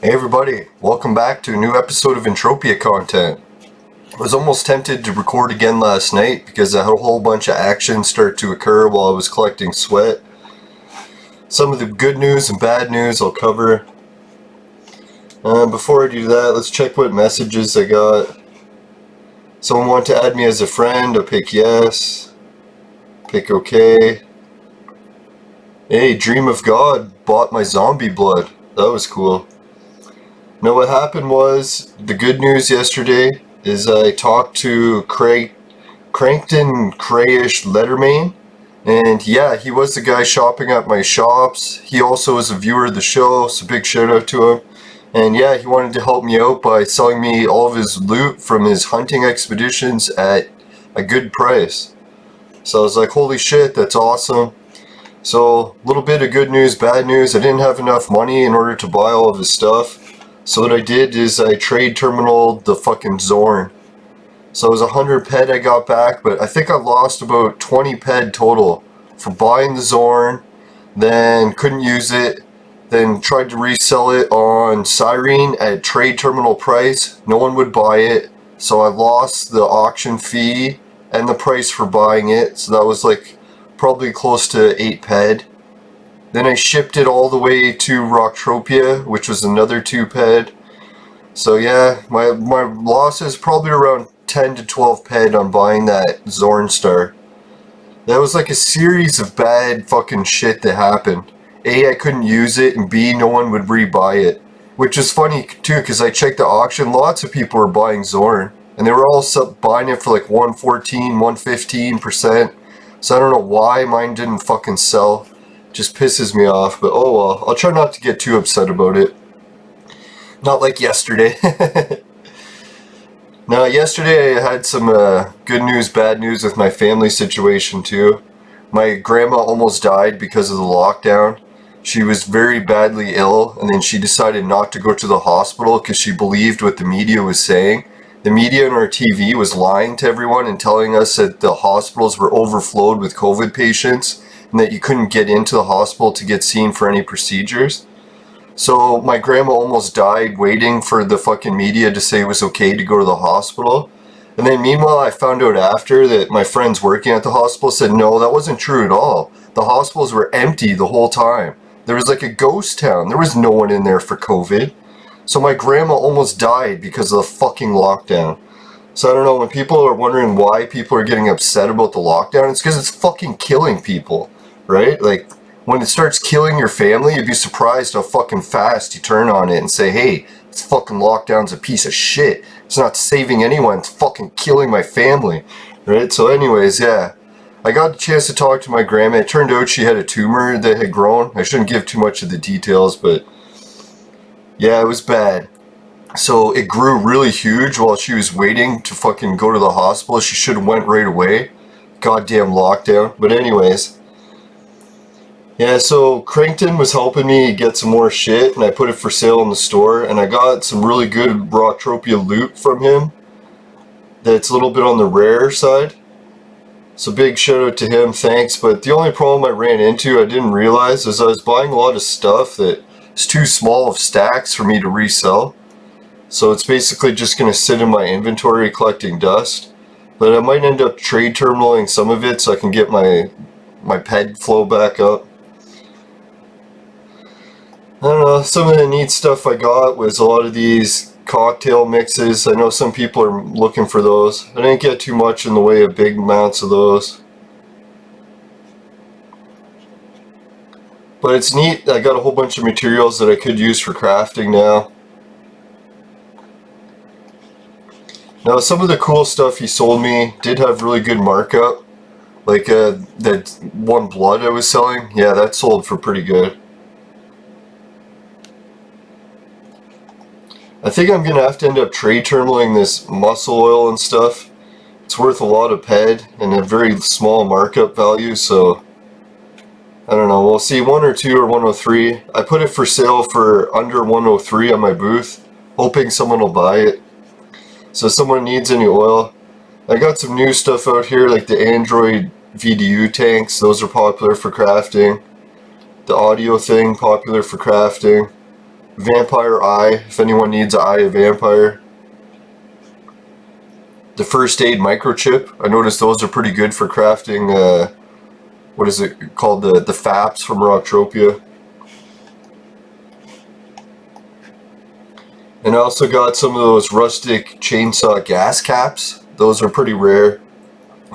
Hey everybody, welcome back to a new episode of Entropia content. I was almost tempted to record again last night because I had a whole bunch of action start to occur while I was collecting sweat. Some of the good news and bad news I'll cover. Before I do that, let's check what messages I got. Someone wanted to add me as a friend, I'll pick yes. Pick OK. Hey, Dream of God bought my zombie blood. That was cool. Now what happened was, the good news yesterday is I talked to Crankton Crayish Letterman, and yeah, he was the guy shopping at my shops. He also is a viewer of the show, so big shout out to him. And yeah, he wanted to help me out by selling me all of his loot from his hunting expeditions at a good price. So I was like, holy shit, that's awesome. So, a little bit of good news, bad news. I didn't have enough money in order to buy all of his stuff. So what I did is I trade terminaled the fucking Zorn. So it was 100 ped I got back, but I think I lost about 20 ped total for buying the Zorn, then couldn't use it, then tried to resell it on Cyrene at trade terminal price. No one would buy it, so I lost the auction fee and the price for buying it, so that was like probably close to 8 ped. Then I shipped it all the way to Rocktropia, which was another 2 ped. So yeah, my loss is probably around 10 to 12 ped on buying that Zorn Star. That was like a series of bad fucking shit that happened. A, I couldn't use it, and B, no one would rebuy it. Which is funny too, because I checked the auction, lots of people were buying Zorn. And they were all buying it for like 114, 115%. So I don't know why mine didn't fucking sell. Just pisses me off, but oh well. I'll try not to get too upset about it. Not like yesterday. Now, yesterday I had some good news, bad news with my family situation too. My grandma almost died because of the lockdown. She was very badly ill, and then she decided not to go to the hospital because she believed what the media was saying. The media on our TV was lying to everyone and telling us that the hospitals were overflowed with COVID patients and that you couldn't get into the hospital to get seen for any procedures. So my grandma almost died waiting for the fucking media to say it was okay to go to the hospital. And then meanwhile I found out after that my friends working at the hospital said no, that wasn't true at all. The hospitals were empty the whole time. There was like a ghost town. There was no one in there for COVID. So my grandma almost died because of the fucking lockdown. So I don't know, when people are wondering why people are getting upset about the lockdown, it's because it's fucking killing people. Right? Like, when it starts killing your family, you'd be surprised how fucking fast you turn on it and say, hey, this fucking lockdown's a piece of shit. It's not saving anyone, it's fucking killing my family. Right? So anyways, yeah. I got a chance to talk to my grandma. It turned out she had a tumor that had grown. I shouldn't give too much of the details, but yeah, it was bad. So it grew really huge while she was waiting to fucking go to the hospital. She should have went right away. Goddamn lockdown. But anyways. Yeah, so Crankton was helping me get some more shit, and I put it for sale in the store, and I got some really good Rocktropia loot from him that's a little bit on the rare side. So big shout out to him, thanks. But the only problem I ran into, I didn't realize, is I was buying a lot of stuff that is too small of stacks for me to resell. So it's basically just going to sit in my inventory collecting dust. But I might end up trade terminaling some of it so I can get my ped flow back up. I don't know, some of the neat stuff I got was a lot of these cocktail mixes. I know some people are looking for those. I didn't get too much in the way of big amounts of those. But it's neat, I got a whole bunch of materials that I could use for crafting now. Now some of the cool stuff he sold me did have really good markup. Like that one blood I was selling, yeah, that sold for pretty good. I think I'm going to have to end up trade terminaling this muscle oil and stuff. It's worth a lot of ped and a very small markup value, so I don't know, we'll see, 102 or 103. I put it for sale for under 103 on my booth, hoping someone will buy it. So if someone needs any oil. I got some new stuff out here like the Android VDU tanks, those are popular for crafting. The audio thing, popular for crafting. Vampire Eye, if anyone needs an Eye of Vampire. The First Aid Microchip, I noticed those are pretty good for crafting, what is it called, the FAPs from Rocktropia. And I also got some of those rustic chainsaw gas caps. Those are pretty rare.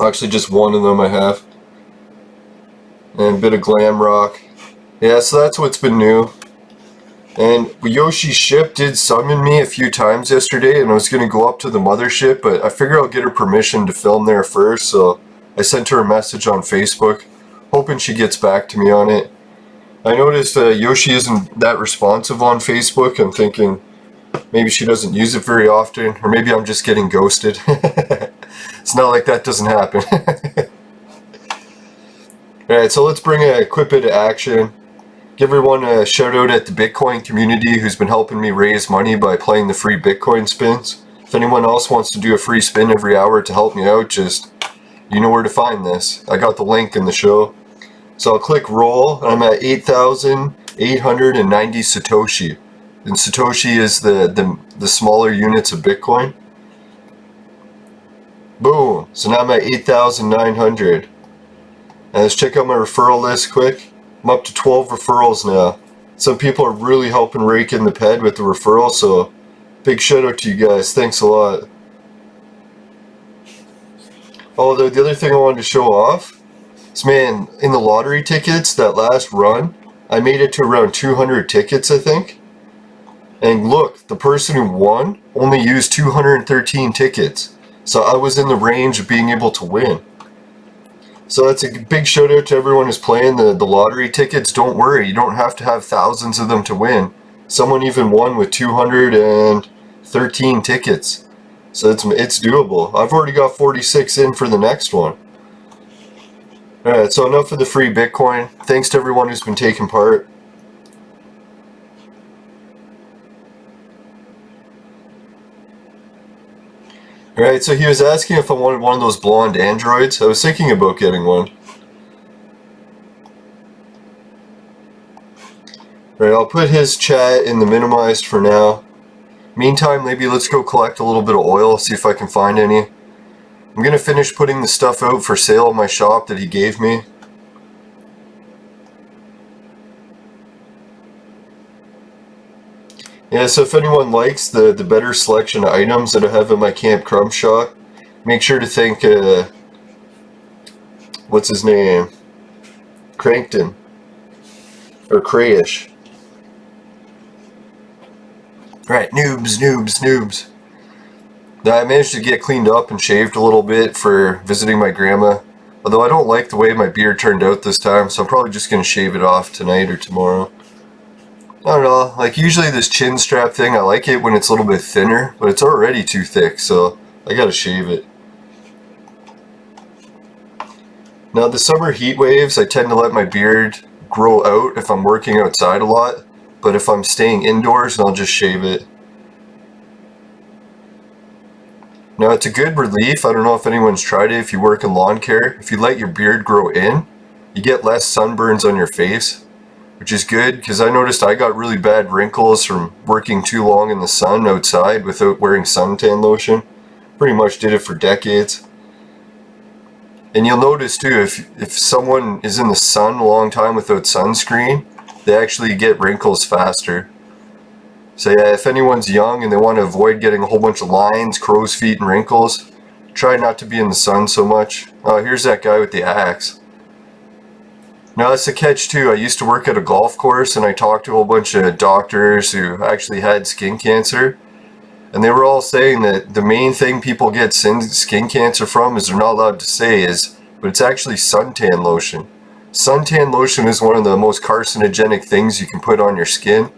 Actually, just one of them I have. And a bit of glam rock. Yeah, so that's what's been new. And Yoshi's ship did summon me a few times yesterday, and I was going to go up to the mothership, but I figured I'll get her permission to film there first, so I sent her a message on Facebook, hoping she gets back to me on it. I noticed Yoshi isn't that responsive on Facebook. I'm thinking maybe she doesn't use it very often, or maybe I'm just getting ghosted. It's not like that doesn't happen. Alright, so let's bring Equipit to action. Give everyone a shout out at the Bitcoin community who's been helping me raise money by playing the free Bitcoin spins. If anyone else wants to do a free spin every hour to help me out, just, you know where to find this. I got the link in the show. So I'll click roll, and I'm at 8,890 Satoshi. And Satoshi is the smaller units of Bitcoin. Boom! So now I'm at 8,900. And let's check out my referral list quick. I'm up to 12 referrals now. Some people are really helping rake in the ped with the referral, so big shout out to you guys. Thanks a lot. Oh, the other thing I wanted to show off is, man, in the lottery tickets, that last run, I made it to around 200 tickets, I think. And look, the person who won only used 213 tickets. So I was in the range of being able to win. So that's a big shout out to everyone who's playing the lottery tickets. Don't worry, you don't have to have thousands of them to win. Someone even won with 213 tickets. So it's doable. I've already got 46 in for the next one. Alright, so enough of the free Bitcoin. Thanks to everyone who's been taking part. Alright, so he was asking if I wanted one of those blonde androids. I was thinking about getting one. Alright, I'll put his chat in the minimized for now. Meantime, maybe let's go collect a little bit of oil, see if I can find any. I'm gonna finish putting the stuff out for sale in my shop that he gave me. Yeah, so if anyone likes the better selection of items that I have in my Camp Crumb shop, make sure to thank, what's his name? Crankton. Or Crayish. Right, noobs. Now, I managed to get cleaned up and shaved a little bit for visiting my grandma. Although I don't like the way my beard turned out this time, so I'm probably just going to shave it off tonight or tomorrow. I don't know, like usually this chin strap thing, I like it when it's a little bit thinner, but it's already too thick, so I gotta shave it. Now the summer heat waves, I tend to let my beard grow out if I'm working outside a lot, but if I'm staying indoors, I'll just shave it. Now it's a good relief, I don't know if anyone's tried it if you work in lawn care. If you let your beard grow in, you get less sunburns on your face. Which is good, because I noticed I got really bad wrinkles from working too long in the sun outside without wearing suntan lotion. Pretty much did it for decades. And you'll notice too, if someone is in the sun a long time without sunscreen, they actually get wrinkles faster. So yeah, if anyone's young and they want to avoid getting a whole bunch of lines, crow's feet, and wrinkles, try not to be in the sun so much. Oh, here's that guy with the axe. Now that's the catch too. I used to work at a golf course and I talked to a whole bunch of doctors who actually had skin cancer. And they were all saying that the main thing people get skin cancer from is they're not allowed to say but it's actually suntan lotion. Suntan lotion is one of the most carcinogenic things you can put on your skin.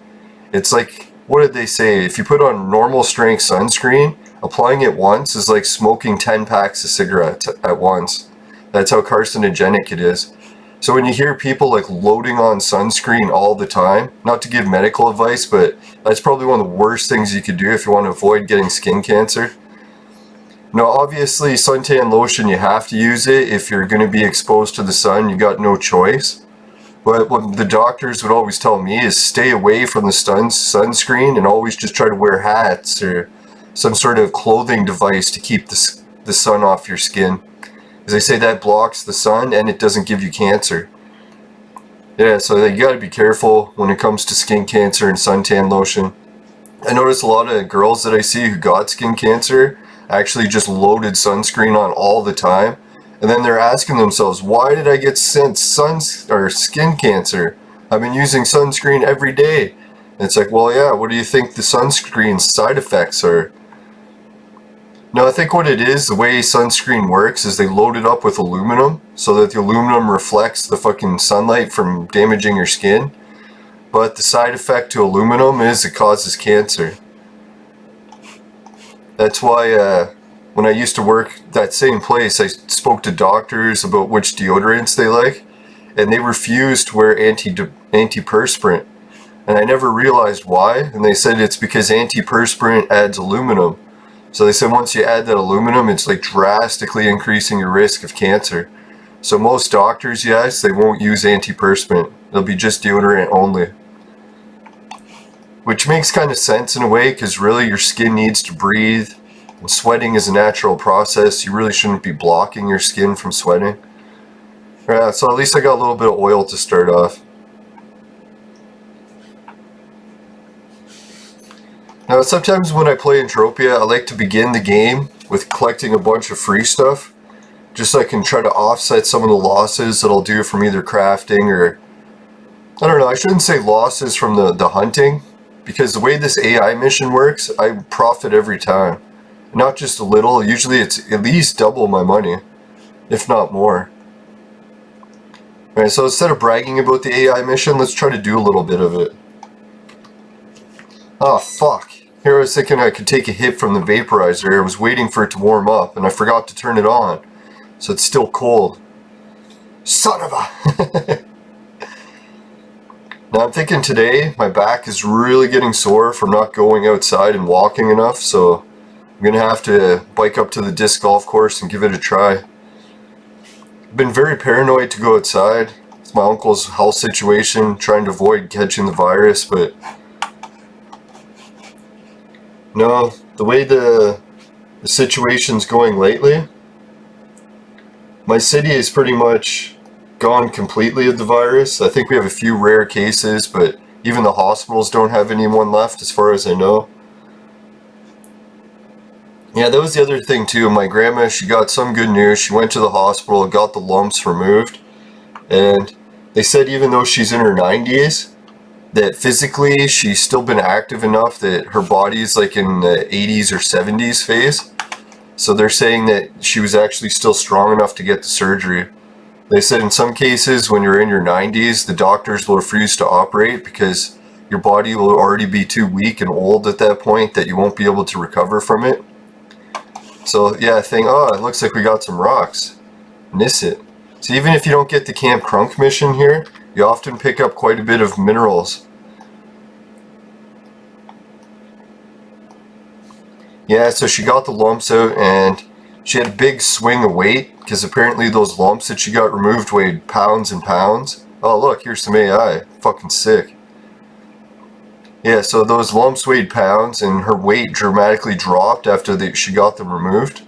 It's like, what did they say? If you put on normal strength sunscreen, applying it once is like smoking 10 packs of cigarettes at once. That's how carcinogenic it is. So when you hear people like loading on sunscreen all the time, not to give medical advice, but that's probably one of the worst things you could do if you want to avoid getting skin cancer. Now obviously suntan lotion, you have to use it if you're going to be exposed to the sun, you got no choice. But what the doctors would always tell me is stay away from the sunscreen and always just try to wear hats or some sort of clothing device to keep the sun off your skin. As they say, that blocks the sun and it doesn't give you cancer. Yeah, so you gotta be careful when it comes to skin cancer and suntan lotion. I notice a lot of girls that I see who got skin cancer actually just loaded sunscreen on all the time. And then they're asking themselves, why did I get skin cancer? I've been using sunscreen every day. And it's like, well, yeah, what do you think the sunscreen's side effects are? Now, I think what it is, the way sunscreen works, is they load it up with aluminum so that the aluminum reflects the fucking sunlight from damaging your skin. But the side effect to aluminum is it causes cancer. That's why when I used to work that same place, I spoke to doctors about which deodorants they like, and they refused to wear antiperspirant. And I never realized why, and they said it's because antiperspirant adds aluminum. So they said once you add that aluminum, it's like drastically increasing your risk of cancer. So most doctors, yes, they won't use antiperspirant. It'll be just deodorant only. Which makes kind of sense in a way, because really your skin needs to breathe. And sweating is a natural process. You really shouldn't be blocking your skin from sweating. Yeah, so at least I got a little bit of oil to start off. Now sometimes when I play Entropia, I like to begin the game with collecting a bunch of free stuff. Just so I can try to offset some of the losses that I'll do from either crafting or... I don't know, I shouldn't say losses from the hunting. Because the way this AI mission works, I profit every time. Not just a little, usually it's at least double my money, if not more. Alright, so instead of bragging about the AI mission, let's try to do a little bit of it. Oh fuck. Here I was thinking I could take a hit from the vaporizer. I was waiting for it to warm up and I forgot to turn it on. So it's still cold. Son of a... Now I'm thinking today my back is really getting sore from not going outside and walking enough, so I'm going to have to bike up to the disc golf course and give it a try. I've been very paranoid to go outside. It's my uncle's health situation, trying to avoid catching the virus, but no, the way the situation's going lately, my city is pretty much gone completely of the virus. I think we have a few rare cases, but even the hospitals don't have anyone left as far as I know. Yeah, that was the other thing too. My grandma, she got some good news. She went to the hospital, got the lumps removed, and they said even though she's in her 90s, that physically she's still been active enough that her body's like in the 80s or 70s phase. So they're saying that she was actually still strong enough to get the surgery. They said in some cases when you're in your 90s, the doctors will refuse to operate because your body will already be too weak and old at that point that you won't be able to recover from it. So yeah, I think, oh, it looks like we got some rocks. Miss it. So even if you don't get the Camp Crunk mission here, you often pick up quite a bit of minerals. Yeah, so she got the lumps out and she had a big swing of weight because apparently those lumps that she got removed weighed pounds and pounds. Oh look, here's some AI. Fucking sick. Yeah, so those lumps weighed pounds and her weight dramatically dropped after she got them removed.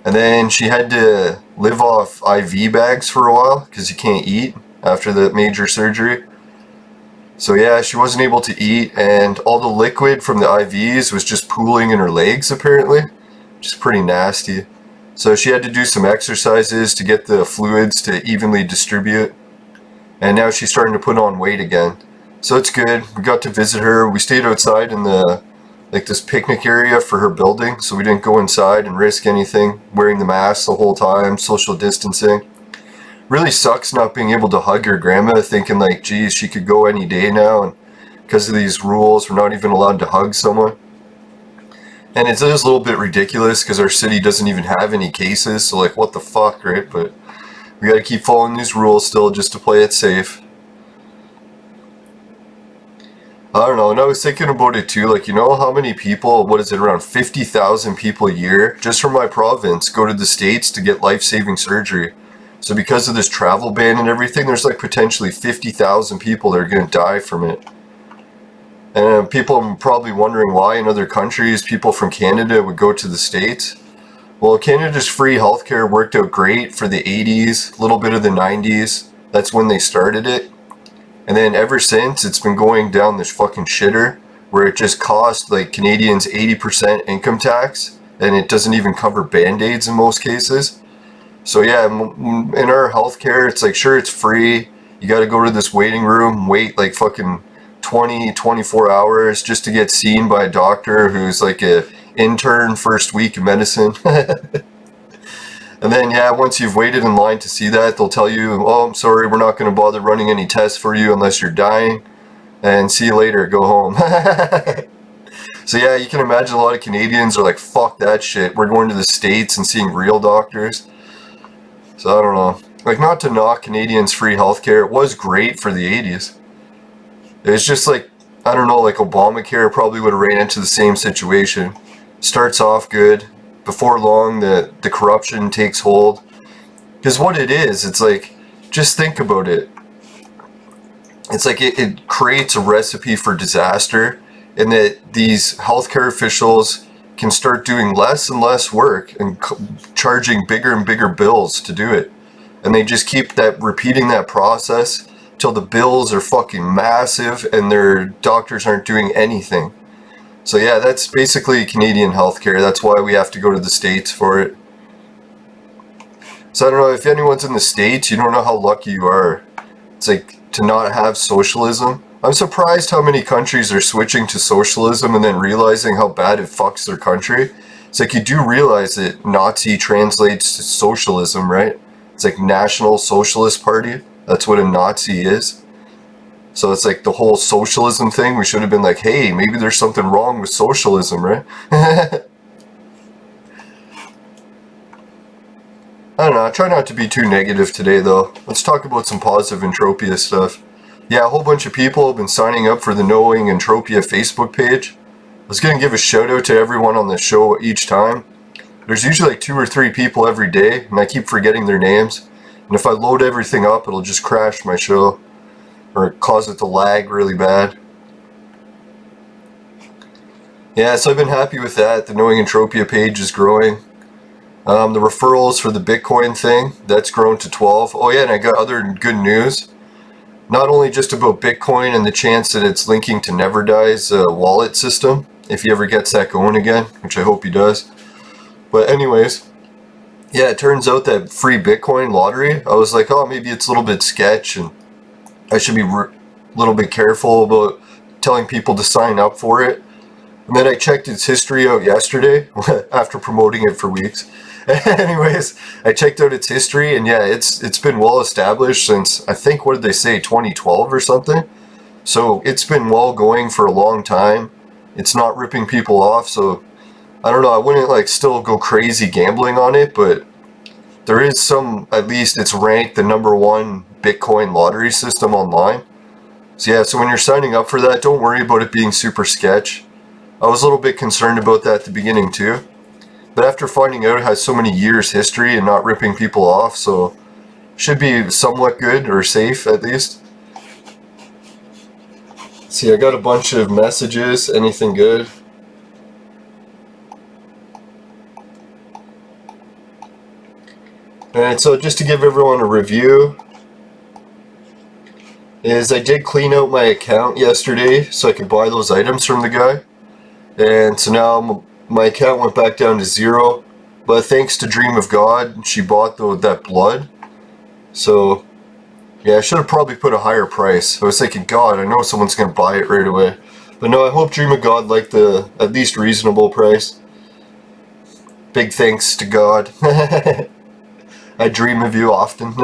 And then she had to live off IV bags for a while because you can't eat after the major surgery. So yeah, she wasn't able to eat and all the liquid from the IVs was just pooling in her legs apparently. Which is pretty nasty. So she had to do some exercises to get the fluids to evenly distribute. And now she's starting to put on weight again. So it's good. We got to visit her. We stayed outside in the this picnic area for her building. So we didn't go inside and risk anything. Wearing the mask the whole time, social distancing. Really sucks not being able to hug your grandma, thinking like, geez, she could go any day now. And because of these rules, we're not even allowed to hug someone. And it's just a little bit ridiculous because our city doesn't even have any cases, so like what the fuck, right? But we gotta keep following these rules still just to play it safe. I don't know, and I was thinking about it too, like you know how many people, what is it, around 50,000 people a year, just from my province, go to the States to get life-saving surgery. So because of this travel ban and everything, there's like potentially 50,000 people that are going to die from it. And people are probably wondering why in other countries people from Canada would go to the States. Well, Canada's free healthcare worked out great for the 80s, a little bit of the 90s. That's when they started it. And then ever since, it's been going down this fucking shitter where it just cost like Canadians 80% income tax, and it doesn't even cover band-aids in most cases. So yeah, in our healthcare, it's like, sure, it's free. You got to go to this waiting room, wait like fucking 24 hours just to get seen by a doctor who's like a intern first week of medicine. And then, yeah, once you've waited in line to see that, they'll tell you, oh, I'm sorry, we're not going to bother running any tests for you unless you're dying. And see you later, go home. So, yeah, you can imagine a lot of Canadians are like, fuck that shit. We're going to the States and seeing real doctors. So, I don't know. Like, not to knock Canadians' free healthcare. It was great for the 80s. It's just like, I don't know, like Obamacare probably would have ran into the same situation. Starts off good. Before long, the corruption takes hold. Because what it is, it's like, just think about it. It's like it creates a recipe for disaster, and that these healthcare officials can start doing less and less work and charging bigger and bigger bills to do it. And they just keep repeating that process till the bills are fucking massive and their doctors aren't doing anything. So yeah, that's basically Canadian healthcare. That's why we have to go to the States for it. So I don't know, if anyone's in the States, you don't know how lucky you are. It's like to not have socialism. I'm surprised how many countries are switching to socialism and then realizing how bad it fucks their country. It's like you do realize that Nazi translates to socialism, right? It's like National Socialist Party. That's what a Nazi is. So it's like the whole socialism thing, we should have been like, hey, maybe there's something wrong with socialism, right? I don't know, I try not to be too negative today though. Let's talk about some positive Entropia stuff. Yeah, a whole bunch of people have been signing up for the Knowing Entropia Facebook page. I was going to give a shout out to everyone on the show each time. There's usually like 2 or 3 people every day, and I keep forgetting their names. And if I load everything up, it'll just crash my show. Or cause it to lag really bad. Yeah, so I've been happy with that. The Knowing Entropia page is growing. The referrals for the Bitcoin thing, that's grown to 12. Oh yeah, and I got other good news. Not only just about Bitcoin and the chance that it's linking to Neverdie's wallet system, if he ever gets that going again, which I hope he does. But anyways, yeah, it turns out that free Bitcoin lottery, I was like, oh, maybe it's a little bit sketch and I should be a little bit careful about telling people to sign up for it. And then I checked its history out yesterday after promoting it for weeks. Anyways, I checked out its history, and yeah, it's been well established since, I think, what did they say, 2012 or something? So it's been well going for a long time. It's not ripping people off, so I don't know, I wouldn't like still go crazy gambling on it, but there is some, at least it's ranked the #1 Bitcoin lottery system online. So yeah, so when you're signing up for that, don't worry about it being super sketch. I was a little bit concerned about that at the beginning too. But after finding out it has so many years history and not ripping people off, so should be somewhat good or safe at least. See, I got a bunch of messages. Anything good? Alright, so just to give everyone a review, is I did clean out my account yesterday so I could buy those items from the guy. And so now my account went back down to 0. But thanks to Dream of God, she bought that blood. So, yeah, I should have probably put a higher price. I was thinking, God, I know someone's going to buy it right away. But no, I hope Dream of God liked the at least reasonable price. Big thanks to God. I dream of you often.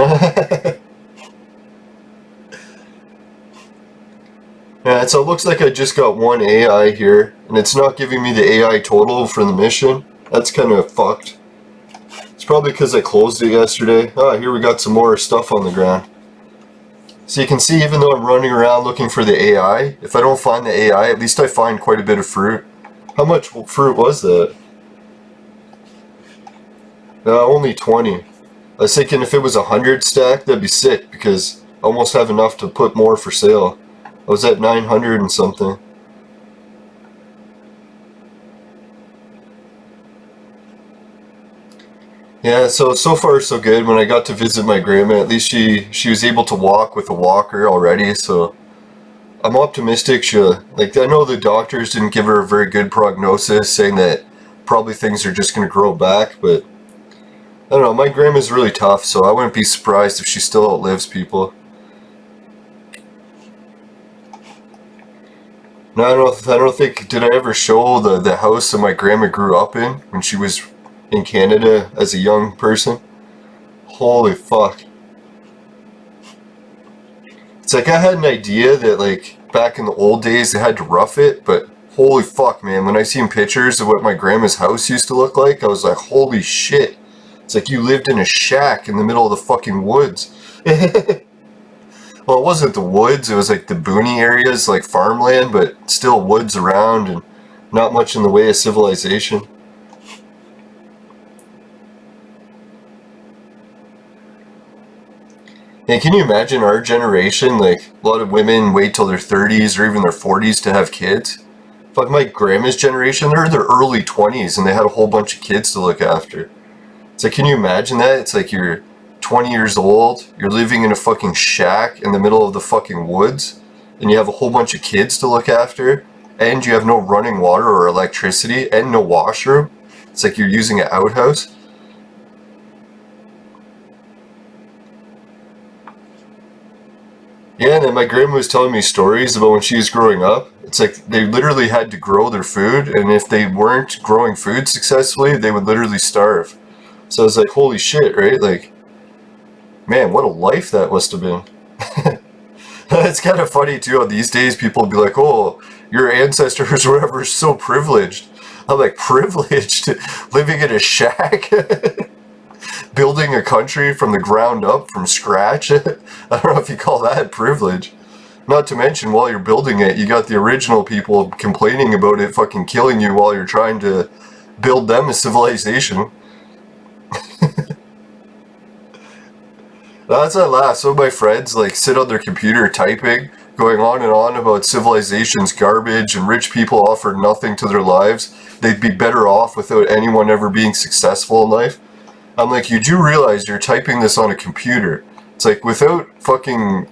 Yeah, so it looks like I just got 1 AI here, and it's not giving me the AI total for the mission. That's kind of fucked. It's probably because I closed it yesterday. Ah, here we got some more stuff on the ground. So you can see, even though I'm running around looking for the AI, if I don't find the AI, at least I find quite a bit of fruit. How much fruit was that? Only 20. I was thinking if it was 100 stack, that'd be sick, because I almost have enough to put more for sale. I was at 900 and something. Yeah, so far so good. When I got to visit my grandma, at least she was able to walk with a walker already, so I'm optimistic like, I know the doctors didn't give her a very good prognosis, saying that probably things are just going to grow back, but I don't know, my grandma's really tough, so I wouldn't be surprised if she still outlives people. Now, I don't think, did I ever show the house that my grandma grew up in when she was in Canada as a young person? Holy fuck. It's like I had an idea that, like, back in the old days they had to rough it, but holy fuck, man, when I seen pictures of what my grandma's house used to look like, I was like, holy shit. It's like you lived in a shack in the middle of the fucking woods. Well, it wasn't the woods, it was like the boony areas, like farmland, but still woods around and not much in the way of civilization. And can you imagine our generation, like, a lot of women wait till their 30s or even their 40s to have kids? Fuck, my grandma's generation, they're in their early 20s and they had a whole bunch of kids to look after. It's like, can you imagine that? It's like you're 20 years old, you're living in a fucking shack in the middle of the fucking woods, and you have a whole bunch of kids to look after, and you have no running water or electricity, and no washroom. It's like you're using an outhouse. Yeah, and then my grandma was telling me stories about when she was growing up. It's like they literally had to grow their food, and if they weren't growing food successfully, they would literally starve. So I was like, holy shit, right? Like, man, what a life that must have been. It's kind of funny too how these days people be like, oh, your ancestors or whatever are so privileged. I'm like, privileged? Living in a shack? Building a country from the ground up, from scratch? I don't know if you call that privilege. Not to mention, while you're building it, you got the original people complaining about it fucking killing you while you're trying to build them a civilization. That's I laugh. Some of my friends like sit on their computer typing, going on and on about civilization's garbage and rich people offer nothing to their lives. They'd be better off without anyone ever being successful in life. I'm like, you do realize you're typing this on a computer. It's like, without fucking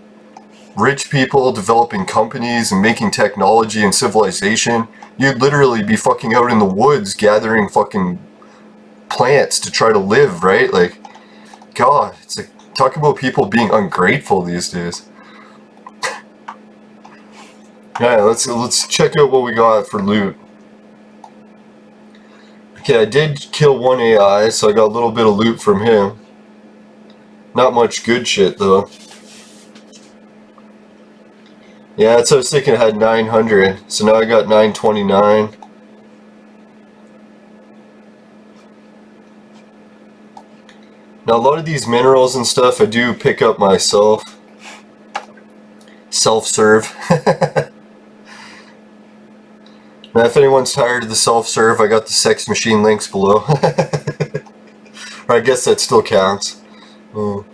rich people developing companies and making technology and civilization, you'd literally be fucking out in the woods gathering fucking plants to try to live, right? Like, God, it's like, talk about people being ungrateful these days. Yeah, let's check out what we got for loot. Okay, I did kill one AI, so I got a little bit of loot from him. Not much good shit, though. Yeah, that's what I was thinking. I had 900, so now I got 929. Now, a lot of these minerals and stuff I do pick up myself. Self-serve. Now, if anyone's tired of the self-serve, I got the sex machine links below. Or I guess that still counts. Oh.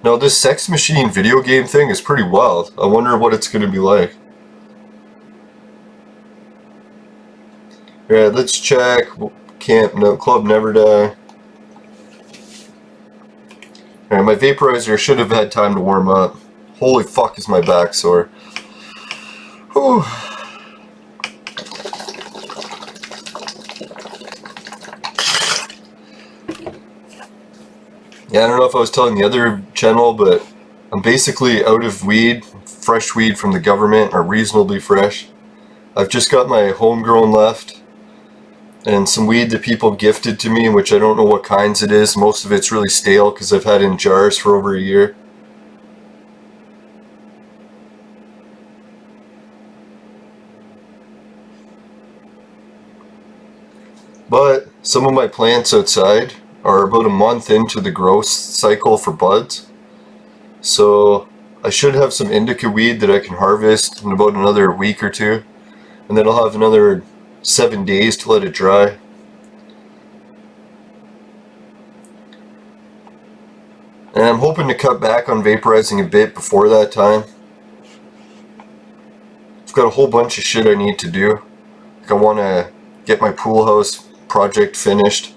Now, this sex machine video game thing is pretty wild. I wonder what it's going to be like. Alright, let's check. Camp, no, Club Never Die. Alright, my vaporizer should have had time to warm up. Holy fuck, is my back sore. Whew. Yeah, I don't know if I was telling the other channel, but I'm basically out of weed, fresh weed from the government, or reasonably fresh. I've just got my homegrown left, and some weed that people gifted to me, which I don't know what kinds it is. Most of it's really stale because I've had it in jars for over a year. But some of my plants outside are about a month into the growth cycle for buds. So I should have some indica weed that I can harvest in about another week or two. And then I'll have another 7 days to let it dry. And I'm hoping to cut back on vaporizing a bit before that time. I've got a whole bunch of shit I need to do. Like I want to get my pool house project finished.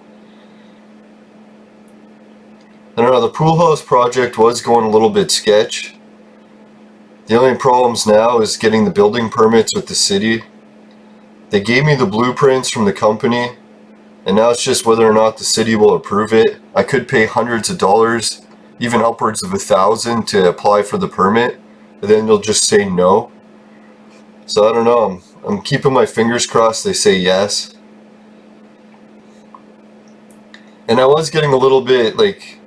I don't know, the pool house project was going a little bit sketch. The only problems now is getting the building permits with the city. They gave me the blueprints from the company, and now it's just whether or not the city will approve it. I could pay hundreds of dollars, even upwards of $1,000 to apply for the permit, and then they'll just say no. So I don't know, I'm keeping my fingers crossed they say yes. And I was getting a little bit like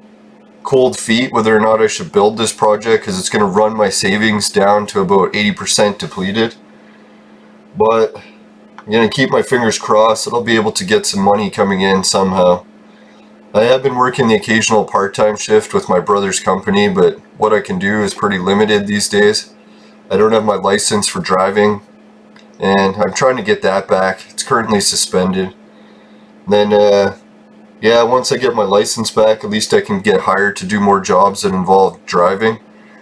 cold feet whether or not I should build this project, because it's going to run my savings down to about 80% depleted. But I'm going to keep my fingers crossed that I'll be able to get some money coming in somehow. I have been working the occasional part-time shift with my brother's company, but what I can do is pretty limited these days. I don't have my license for driving, and I'm trying to get that back. It's currently suspended. Then, yeah, once I get my license back, at least I can get hired to do more jobs that involve driving.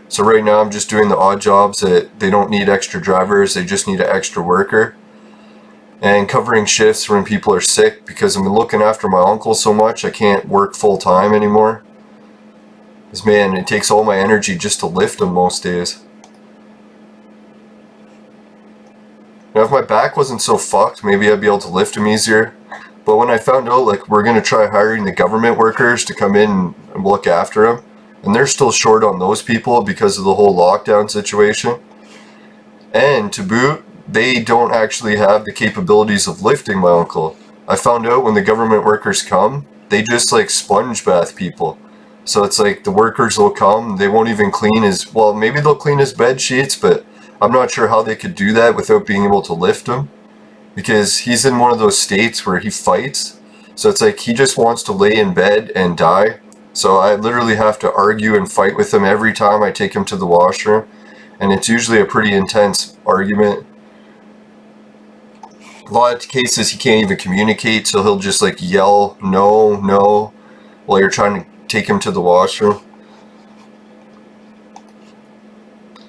So right now I'm just doing the odd jobs that they don't need extra drivers, they just need an extra worker. And covering shifts when people are sick, because I've been looking after my uncle so much I can't work full time anymore. Because man, it takes all my energy just to lift him most days. Now if my back wasn't so fucked, maybe I'd be able to lift him easier. But when I found out like we're going to try hiring the government workers to come in and look after him, and they're still short on those people because of the whole lockdown situation. And to boot, they don't actually have the capabilities of lifting my uncle. I found out when the government workers come, they just like sponge bath people. So it's like the workers will come, they won't even clean his, well maybe they'll clean his bed sheets, but I'm not sure how they could do that without being able to lift him. Because he's in one of those states where he fights. So it's like he just wants to lay in bed and die. So I literally have to argue and fight with him every time I take him to the washroom. And it's usually a pretty intense argument. A lot of cases he can't even communicate, so he'll just like yell no, no, while you're trying to take him to the washroom.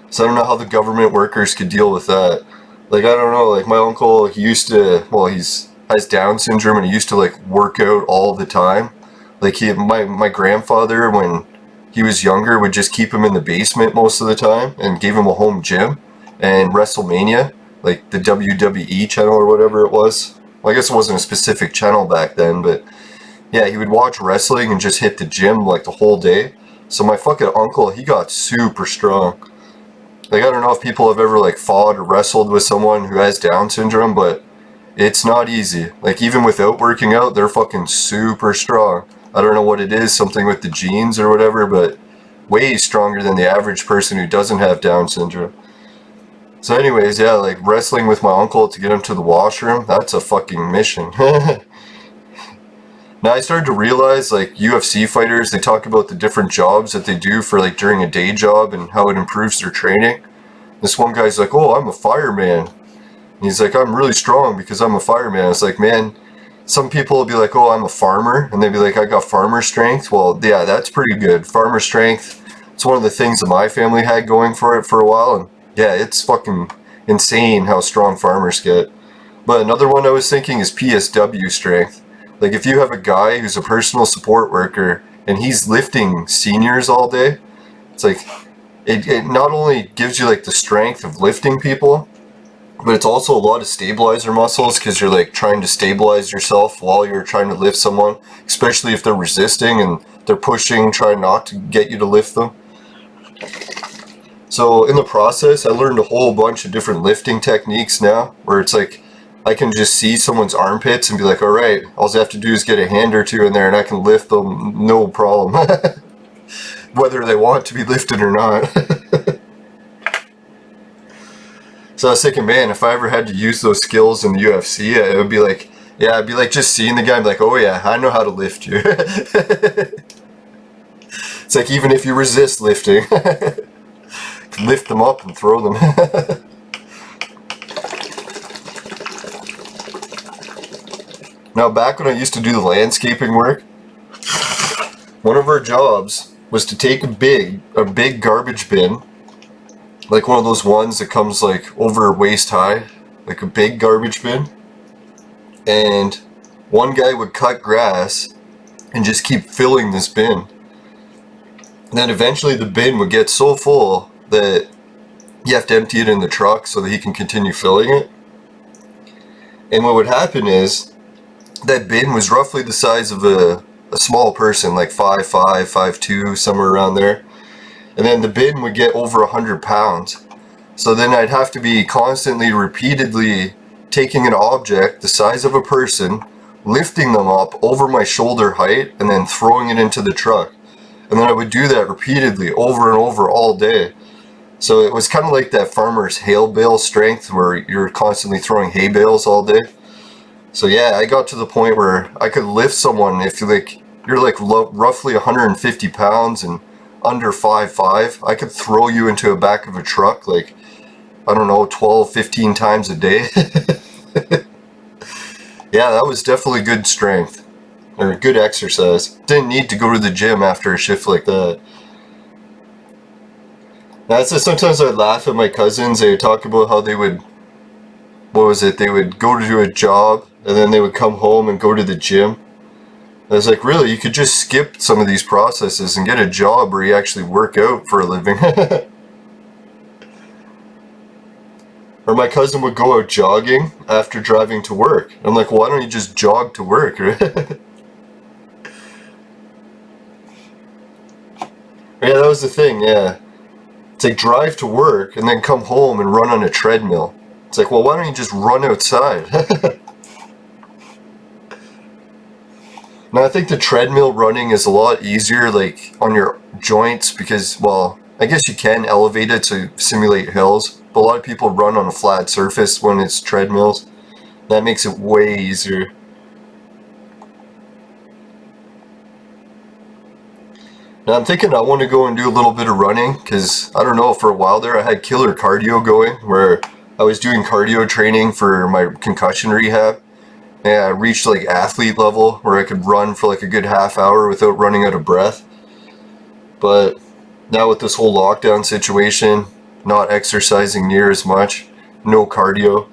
So I don't know how the government workers could deal with that. Like, I don't know, like my uncle, he used to, well, has Down syndrome and he used to like work out all the time. Like my grandfather, when he was younger, would just keep him in the basement most of the time and gave him a home gym. And WrestleMania, like the WWE channel or whatever it was. Well, I guess it wasn't a specific channel back then, but yeah, he would watch wrestling and just hit the gym like the whole day. So my fucking uncle, he got super strong. Like, I don't know if people have ever like fought or wrestled with someone who has Down syndrome, but it's not easy. Like, even without working out, they're fucking super strong. I don't know what it is, something with the genes or whatever, but way stronger than the average person who doesn't have Down syndrome. So anyways, yeah, like wrestling with my uncle to get him to the washroom, that's a fucking mission. Now I started to realize, like, UFC fighters, they talk about the different jobs that they do for like during a day job and how it improves their training. This one guy's like, oh, I'm a fireman. And he's like, I'm really strong because I'm a fireman. It's like, man, some people will be like, oh, I'm a farmer, and they'd be like, I got farmer strength. Well, yeah, that's pretty good. Farmer strength, it's one of the things that my family had going for it for a while, and yeah, it's fucking insane how strong farmers get. But another one I was thinking is PSW strength. Like, if you have a guy who's a personal support worker and he's lifting seniors all day, it's like, it not only gives you like the strength of lifting people, but it's also a lot of stabilizer muscles, because you're like trying to stabilize yourself while you're trying to lift someone, especially if they're resisting and they're pushing, trying not to get you to lift them. So in the process, I learned a whole bunch of different lifting techniques now, where it's like I can just see someone's armpits and be like, alright, all I have to do is get a hand or two in there and I can lift them, no problem. Whether they want to be lifted or not. So I was thinking, man, if I ever had to use those skills in the UFC, it would be like, yeah, I'd be like just seeing the guy and be like, oh yeah, I know how to lift you. It's like, even if you resist lifting, lift them up and throw them. Now, back when I used to do the landscaping work, one of our jobs was to take a big garbage bin, like one of those ones that comes like over waist high, like a big garbage bin, and one guy would cut grass and just keep filling this bin. And then eventually the bin would get so full that you have to empty it in the truck so that he can continue filling it. And what would happen is that bin was roughly the size of a small person, like 5'5", 5'2", somewhere around there. And then the bin would get over 100 pounds. So then I'd have to be constantly, repeatedly taking an object the size of a person, lifting them up over my shoulder height, and then throwing it into the truck. And then I would do that repeatedly over and over all day. So it was kind of like that farmer's hay bale strength where you're constantly throwing hay bales all day. So yeah, I got to the point where I could lift someone if you're like roughly 150 pounds and under 5'5". I could throw you into the back of a truck like, I don't know, 12, 15 times a day. Yeah, that was definitely good strength. Or good exercise. Didn't need to go to the gym after a shift like that. That's sometimes I laugh at my cousins. They talk about how they would, they would go to do a job and then they would come home and go to the gym. I was like, really, you could just skip some of these processes and get a job where you actually work out for a living. Or my cousin would go out jogging after driving to work. I'm like, why don't you just jog to work? Yeah, that was the thing, yeah. It's like drive to work and then come home and run on a treadmill. It's like, well, why don't you just run outside? Now, I think the treadmill running is a lot easier, like, on your joints because, well, I guess you can elevate it to simulate hills, but a lot of people run on a flat surface when it's treadmills. That makes it way easier. Now I'm thinking I want to go and do a little bit of running because, I don't know, for a while there I had killer cardio going where I was doing cardio training for my concussion rehab. And I reached like athlete level where I could run for like a good half hour without running out of breath. But now with this whole lockdown situation, not exercising near as much, no cardio.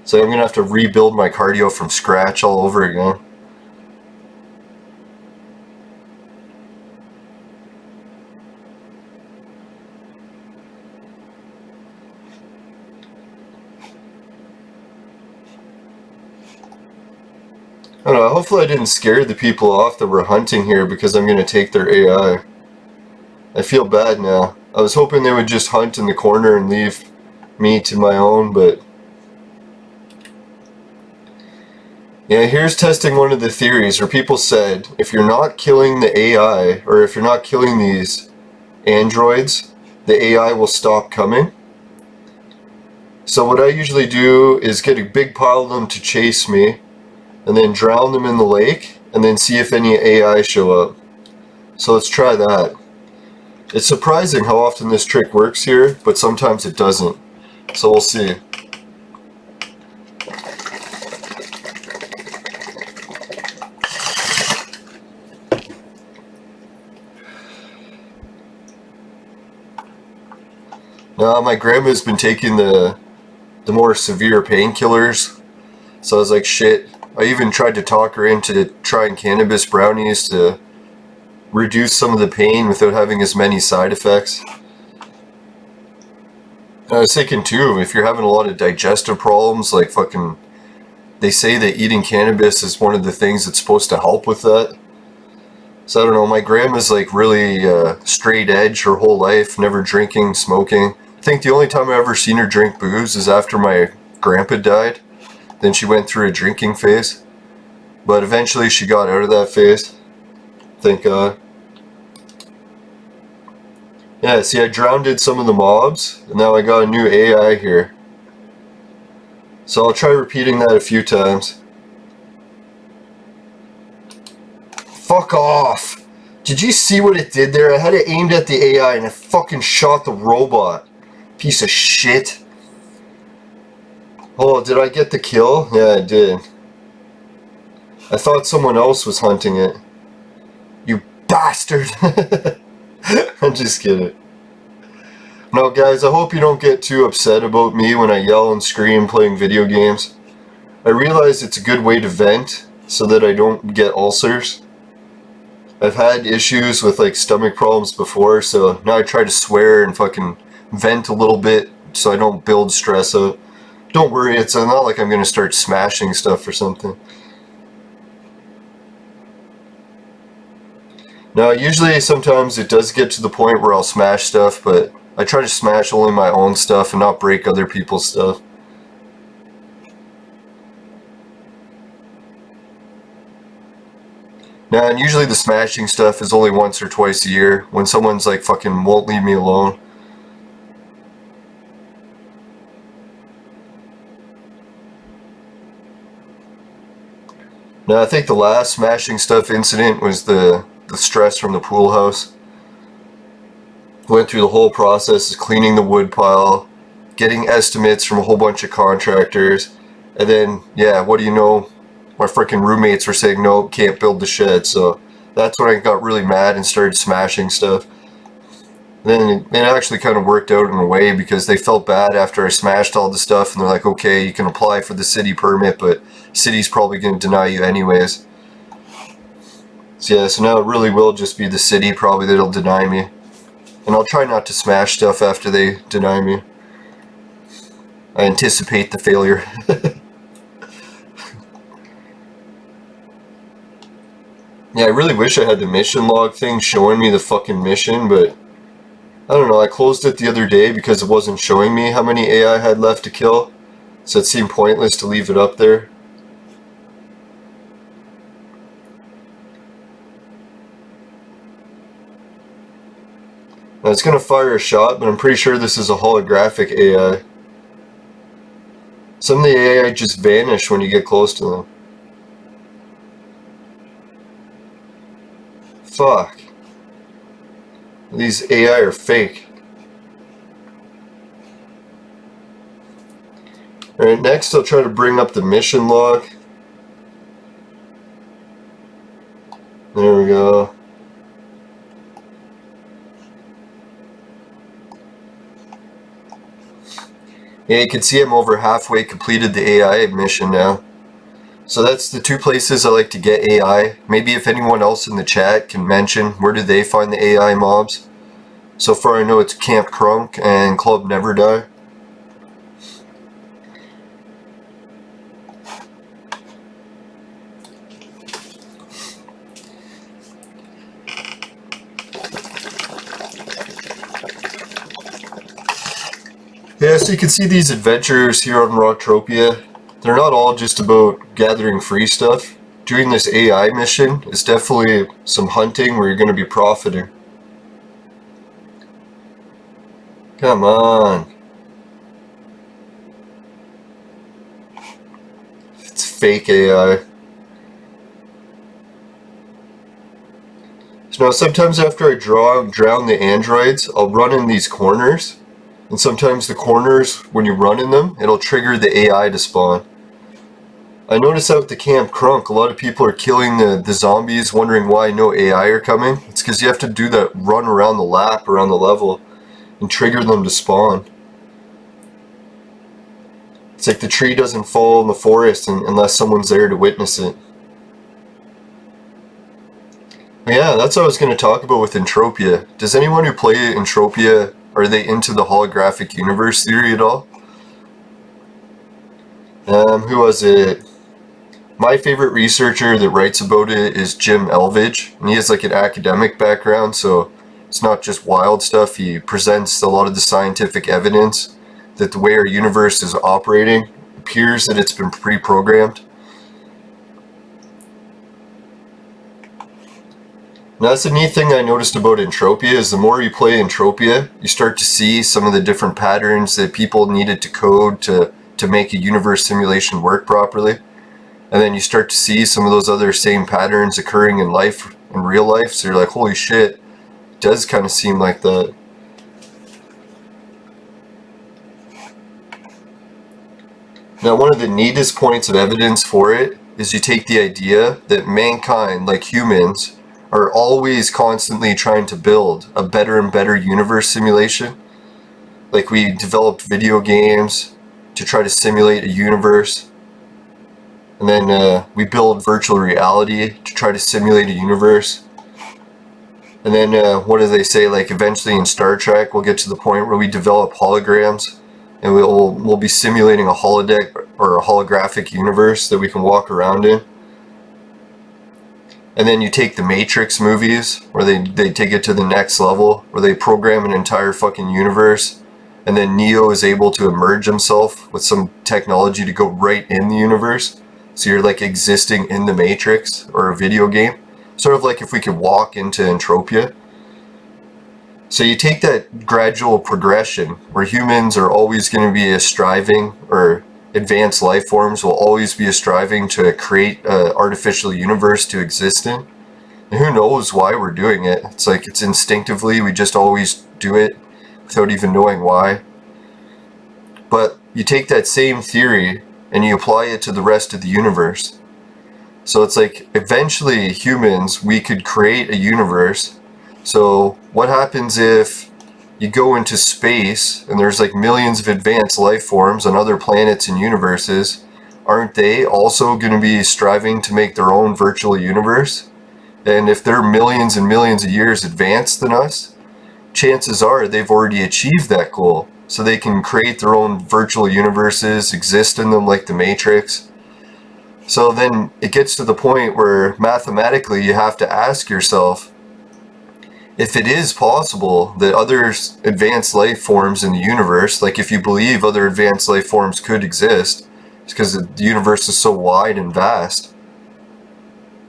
So I'm going to have to rebuild my cardio from scratch all over again. I don't know, hopefully I didn't scare the people off that were hunting here because I'm going to take their AI. I feel bad now. I was hoping they would just hunt in the corner and leave me to my own, but... Yeah, here's testing one of the theories where people said, if you're not killing the AI, or if you're not killing these androids, the AI will stop coming. So what I usually do is get a big pile of them to chase me, and then drown them in the lake, and then see if any AI show up. So let's try that. It's surprising how often this trick works here, but sometimes it doesn't. So we'll see. Now my grandma's been taking the more severe painkillers, so I was like, shit. I even tried to talk her into trying cannabis brownies to reduce some of the pain without having as many side effects. And I was thinking too, if you're having a lot of digestive problems, like fucking, they say that eating cannabis is one of the things that's supposed to help with that. So I don't know, my grandma's like really straight edge her whole life, never drinking, smoking. I think the only time I ever seen her drink booze is after my grandpa died. Then she went through a drinking phase. But eventually she got out of that phase. Thank God. Yeah, see, I drowned some of the mobs, and now I got a new AI here. So I'll try repeating that a few times. Fuck off! Did you see what it did there? I had it aimed at the AI and it fucking shot the robot. Piece of shit. Oh, did I get the kill? Yeah, I did. I thought someone else was hunting it. You bastard! I'm just kidding. No, guys, I hope you don't get too upset about me when I yell and scream playing video games. I realize it's a good way to vent so that I don't get ulcers. I've had issues with like stomach problems before, so now I try to swear and fucking vent a little bit so I don't build stress up. Don't worry, it's not like I'm gonna start smashing stuff or something. Now, usually sometimes it does get to the point where I'll smash stuff, but I try to smash only my own stuff and not break other people's stuff. Now, and usually the smashing stuff is only once or twice a year when someone's like fucking won't leave me alone. Now, I think the last smashing stuff incident was the stress from the pool house. Went through the whole process of cleaning the wood pile, getting estimates from a whole bunch of contractors, and then, yeah, what do you know? My freaking roommates were saying, nope, can't build the shed, so that's when I got really mad and started smashing stuff. Then it actually kind of worked out in a way because they felt bad after I smashed all the stuff and they're like, okay, you can apply for the city permit, but city's probably going to deny you anyways. So yeah, so now it really will just be the city probably that'll deny me. And I'll try not to smash stuff after they deny me. I anticipate the failure. Yeah, I really wish I had the mission log thing showing me the fucking mission, but I don't know, I closed it the other day because it wasn't showing me how many AI I had left to kill, so it seemed pointless to leave it up there. Now it's going to fire a shot, but I'm pretty sure this is a holographic AI. Some of the AI just vanish when you get close to them. Fuck. These AI are fake. Alright, next I'll try to bring up the mission log. There we go. Yeah, you can see I'm over halfway completed the AI mission now. So that's the two places I like to get AI. Maybe if anyone else in the chat can mention where do they find the AI mobs. So far I know it's Camp Crunk and Club Never Die. Yeah, so you can see these adventures here on Rocktropia. They're not all just about gathering free stuff. Doing this AI mission is definitely some hunting where you're going to be profiting. Come on. It's fake AI. So now sometimes after I drown the androids, I'll run in these corners. And sometimes the corners, when you run in them, it'll trigger the AI to spawn. I notice out at the Camp Crunk, a lot of people are killing the zombies, wondering why no AI are coming. It's because you have to do that run around the lap, around the level, and trigger them to spawn. It's like the tree doesn't fall in the forest unless someone's there to witness it. But yeah, that's what I was going to talk about with Entropia. Does anyone who play Entropia, are they into the holographic universe theory at all? Who was it? My favorite researcher that writes about it is Jim Elvidge, and he has like an academic background, so it's not just wild stuff. He presents a lot of the scientific evidence that the way our universe is operating appears that it's been pre-programmed. Now that's the neat thing I noticed about Entropia is the more you play Entropia, you start to see some of the different patterns that people needed to code to make a universe simulation work properly. And then you start to see some of those other same patterns occurring in life, in real life, so you're like, holy shit, it does kind of seem like that. Now one of the neatest points of evidence for it is you take the idea that mankind, like humans, are always constantly trying to build a better and better universe simulation. Like we developed video games to try to simulate a universe. And then we build virtual reality to try to simulate a universe. And then what do they say, like eventually in Star Trek we'll get to the point where we develop holograms and we'll be simulating a holodeck or a holographic universe that we can walk around in. And then you take the Matrix movies where they take it to the next level, where they program an entire fucking universe, and then Neo is able to emerge himself with some technology to go right in the universe. So you're like existing in the Matrix or a video game. Sort of like if we could walk into Entropia. So you take that gradual progression where humans are always going to be a striving, or advanced life forms will always be a striving to create an artificial universe to exist in. And who knows why we're doing it. It's like it's instinctively, we just always do it without even knowing why. But you take that same theory and you apply it to the rest of the universe. So it's like eventually humans, we could create a universe. So what happens if you go into space and there's like millions of advanced life forms on other planets and universes? Aren't they also going to be striving to make their own virtual universe? And if they're millions and millions of years advanced than us, chances are they've already achieved that goal. So they can create their own virtual universes, exist in them like the Matrix. So then it gets to the point where mathematically you have to ask yourself, if it is possible that other advanced life forms in the universe, like if you believe other advanced life forms could exist, it's because the universe is so wide and vast.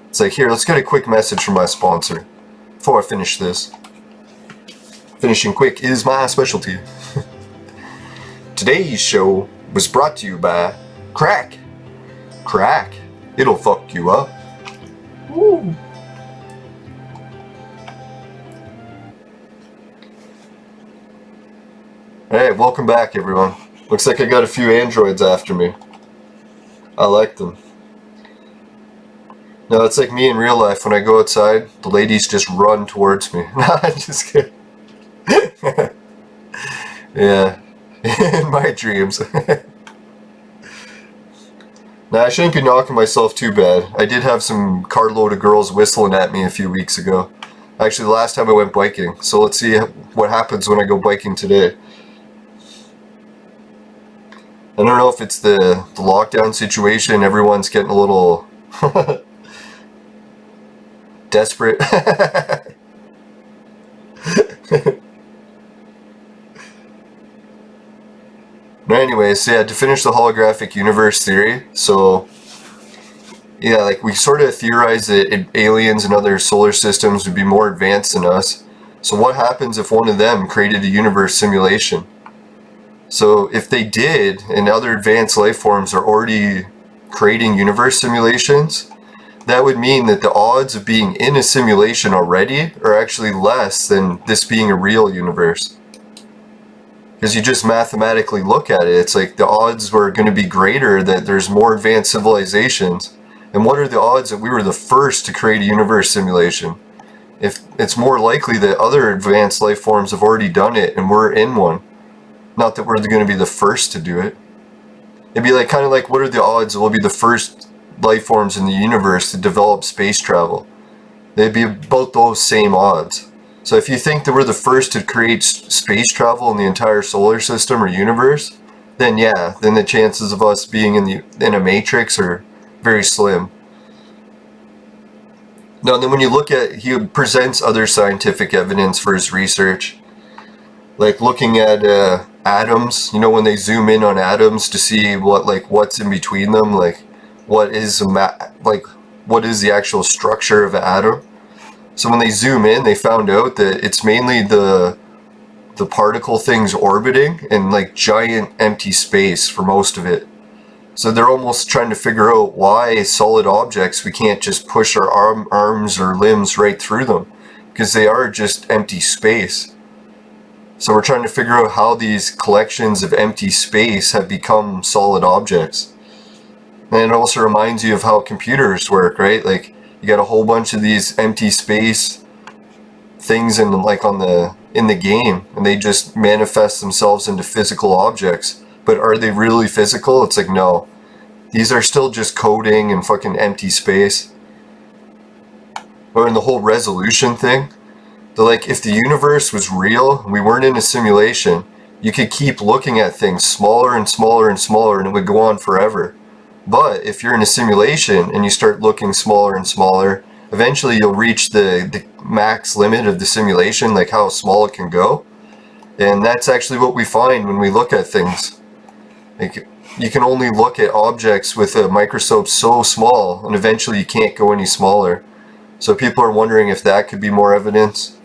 It's like, here, let's get a quick message from my sponsor before I finish this. Finishing quick is my specialty. Today's show was brought to you by Crack. Crack, it'll fuck you up. Woo. Hey, welcome back everyone. Looks like I got a few androids after me. I like them. No, it's like me in real life. When I go outside, the ladies just run towards me. Nah, I'm just kidding. Yeah, in my dreams. Nah, I shouldn't be knocking myself too bad. I did have some carload of girls whistling at me a few weeks ago. Actually, the last time I went biking. So let's see what happens when I go biking today. I don't know if it's the lockdown situation. Everyone's getting a little desperate. But anyways, so yeah, to finish the holographic universe theory, so yeah, like we sort of theorize that aliens and other solar systems would be more advanced than us. So what happens if one of them created a universe simulation? So if they did, and other advanced life forms are already creating universe simulations, that would mean that the odds of being in a simulation already are actually less than this being a real universe. Because you just mathematically look at it, it's like the odds were going to be greater that there's more advanced civilizations. And what are the odds that we were the first to create a universe simulation? If it's more likely that other advanced life forms have already done it and we're in one. Not that we're going to be the first to do it. It'd be like kind of like, what are the odds that we'll be the first life forms in the universe to develop space travel? They'd be about those same odds. So if you think that we're the first to create space travel in the entire solar system or universe, then yeah, then the chances of us being in a matrix are very slim. Now then when you look at, he presents other scientific evidence for his research, like looking at atoms, you know, when they zoom in on atoms to see what's in between them, like what is the actual structure of an atom. So when they zoom in, they found out that it's mainly the particle things orbiting in like giant empty space for most of it. So they're almost trying to figure out why solid objects, we can't just push our arms or limbs right through them, because they are just empty space. So we're trying to figure out how these collections of empty space have become solid objects. And it also reminds you of how computers work, right? Like You got a whole bunch of these empty space things in the game, and they just manifest themselves into physical objects. But are they really physical? It's like, no. These are still just coding and fucking empty space. Or in the whole resolution thing, they're like, if the universe was real, we weren't in a simulation, you could keep looking at things smaller and smaller and smaller, and it would go on forever. But if you're in a simulation and you start looking smaller and smaller, eventually you'll reach the max limit of the simulation, like how small it can go. And that's actually what we find when we look at things. Like, you can only look at objects with a microscope so small, and eventually you can't go any smaller. So people are wondering if that could be more evidence.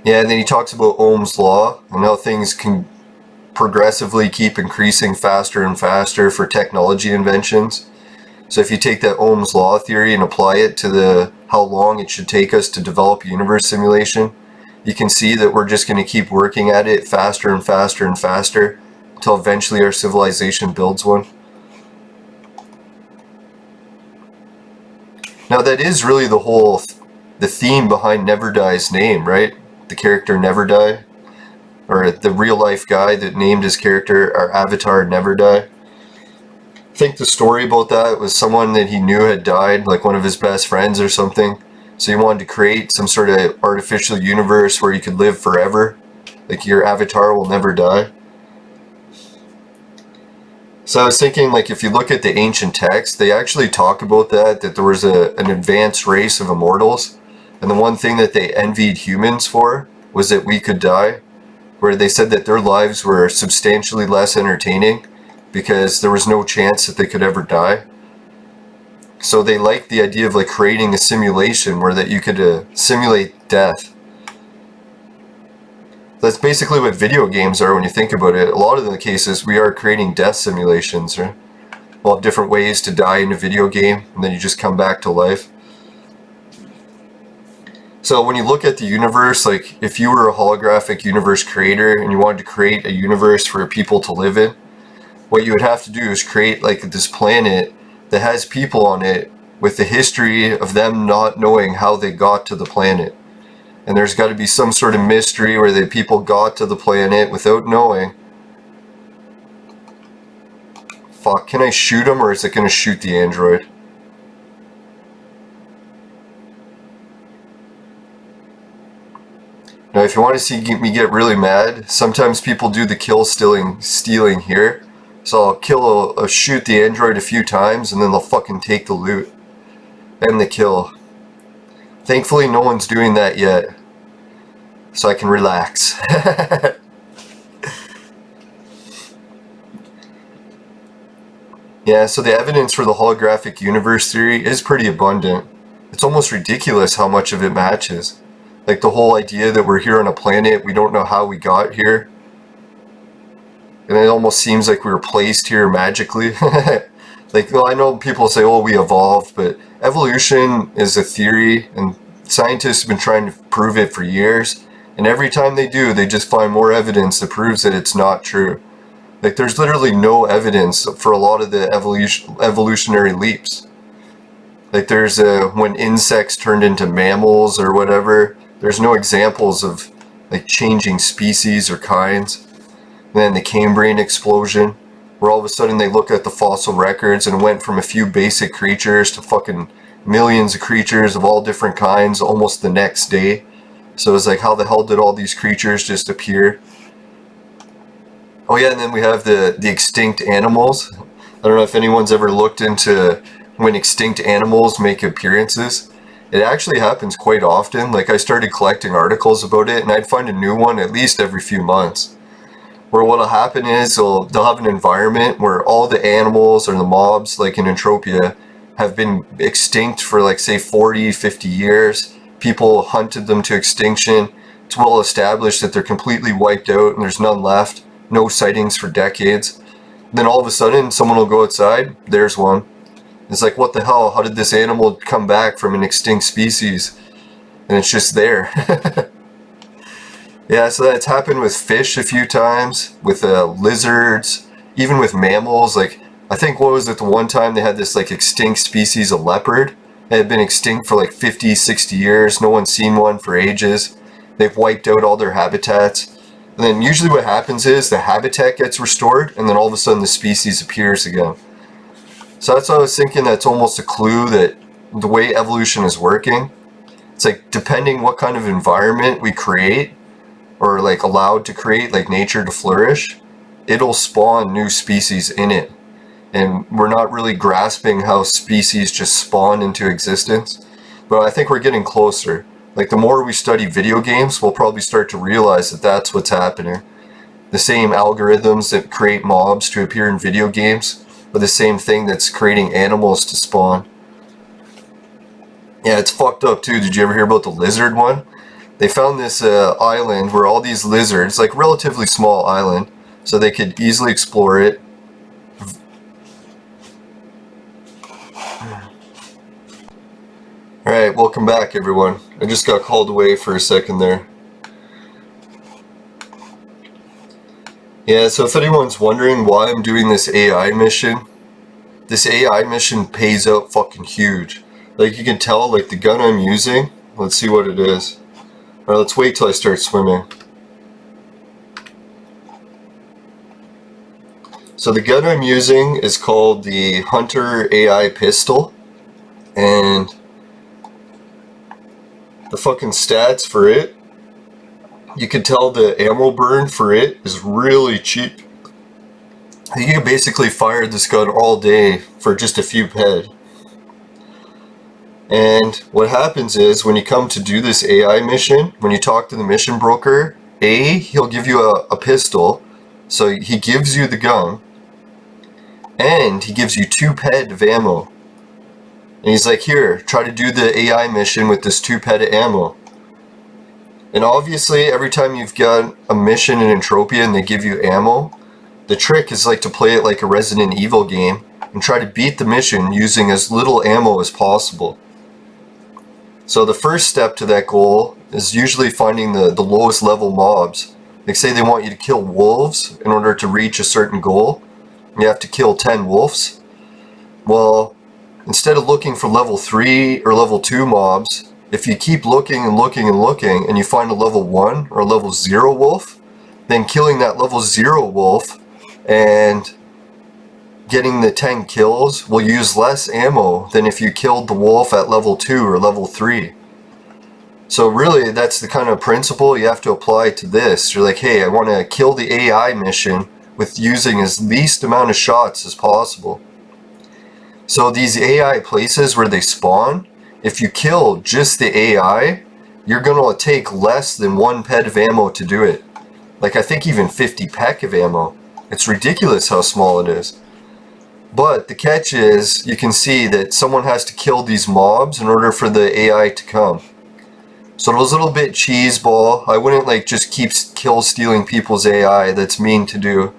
Yeah, and then he talks about Ohm's law and how things can progressively keep increasing faster and faster for technology inventions. So if you take that Ohm's law theory and apply it to how long it should take us to develop a universe simulation, you can see that we're just going to keep working at it faster and faster and faster until eventually our civilization builds one. Now that is really the theme behind Never Die's name, right? The character Never Die, or the real life guy that named his character, our avatar, Never Die. I think the story about that was someone that he knew had died, like one of his best friends or something. So he wanted to create some sort of artificial universe where you could live forever, like your avatar will never die. So I was thinking, like, if you look at the ancient texts, they actually talk about that there was an advanced race of immortals, and the one thing that they envied humans for was that we could die, where they said that their lives were substantially less entertaining because there was no chance that they could ever die. So they liked the idea of like creating a simulation where that you could simulate death. That's basically what video games are when you think about it. A lot of the cases we are creating death simulations, right? We'll have different ways to die in a video game, and then you just come back to life. So when you look at the universe, like if you were a holographic universe creator and you wanted to create a universe for people to live in, what you would have to do is create like this planet that has people on it with the history of them not knowing how they got to the planet. And there's got to be some sort of mystery where the people got to the planet without knowing. Fuck, can I shoot him or is it going to shoot the android? Now if you want to see me get really mad, sometimes people do the kill stealing here. So I'll shoot the android a few times and then they'll fucking take the loot and the kill. Thankfully no one's doing that yet, so I can relax. Yeah, so the evidence for the holographic universe theory is pretty abundant. It's almost ridiculous how much of it matches. Like the whole idea that we're here on a planet, we don't know how we got here. And it almost seems like we were placed here magically. Like, well, I know people say, oh, we evolved, but evolution is a theory, and scientists have been trying to prove it for years. And every time they do, they just find more evidence that proves that it's not true. Like, there's literally no evidence for a lot of the evolutionary leaps. Like, there's when insects turned into mammals or whatever, there's no examples of, like, changing species or kinds. And then the Cambrian explosion, where all of a sudden they look at the fossil records and it went from a few basic creatures to fucking millions of creatures of all different kinds almost the next day. So it's like, how the hell did all these creatures just appear? Oh yeah, and then we have the extinct animals. I don't know if anyone's ever looked into when extinct animals make appearances. It actually happens quite often. Like, I started collecting articles about it and I'd find a new one at least every few months. Where what'll happen is they'll have an environment where all the animals or the mobs, like in Entropia, have been extinct for like say 40, 50 years. People hunted them to extinction. It's well established that they're completely wiped out and there's none left. No sightings for decades. Then all of a sudden someone will go outside, there's one. It's like, what the hell, how did this animal come back from an extinct species? And it's just there. Yeah, so that's happened with fish a few times, with lizards, even with mammals. Like, I think, what was it, the one time they had this like extinct species of leopard. It had been extinct for like 50, 60 years. No one's seen one for ages. They've wiped out all their habitats. And then usually what happens is the habitat gets restored, and then all of a sudden the species appears again. So that's why I was thinking that's almost a clue that the way evolution is working, it's like depending what kind of environment we create, or like allowed to create, like nature to flourish, it'll spawn new species in it. And we're not really grasping how species just spawn into existence. But I think we're getting closer. Like the more we study video games, we'll probably start to realize that that's what's happening. The same algorithms that create mobs to appear in video games are the same thing that's creating animals to spawn. Yeah, it's fucked up too. Did you ever hear about the lizard one? They found this island where all these lizards, like relatively small island, so they could easily explore it. Alright, welcome back everyone. I just got called away for a second there. Yeah, so if anyone's wondering why I'm doing this AI mission pays out fucking huge. Like you can tell, like the gun I'm using, let's see what it is. Alright, let's wait till I start swimming. So the gun I'm using is called the Hunter AI pistol, and the fucking stats for it, you can tell the ammo burn for it is really cheap. You can basically fire this gun all day for just a few ped. And what happens is when you come to do this AI mission, when you talk to the mission broker, he'll give you a pistol, so he gives you the gun, and he gives you 2 ped of ammo. And he's like, here, try to do the AI mission with this 2 ped of ammo. And obviously, every time you've got a mission in Entropia and they give you ammo, the trick is like to play it like a Resident Evil game and try to beat the mission using as little ammo as possible. So the first step to that goal is usually finding the lowest level mobs. Like say they want you to kill wolves in order to reach a certain goal. You have to kill 10 wolves. Well, instead of looking for level 3 or level 2 mobs, if you keep looking and looking and looking and you find a level 1 or a level 0 wolf, then killing that level 0 wolf and getting the 10 kills will use less ammo than if you killed the wolf at level 2 or level 3. So really that's the kind of principle you have to apply to this. You're like, hey, I want to kill the AI mission with using as least amount of shots as possible. So these AI places where they spawn, if you kill just the AI, you're going to take less than 1 ped of ammo to do it. Like I think even 50 pec of ammo. It's ridiculous how small it is. But the catch is, you can see that someone has to kill these mobs in order for the AI to come. So it was a little bit cheeseball. I wouldn't like just keep kill stealing people's AI. That's mean to do.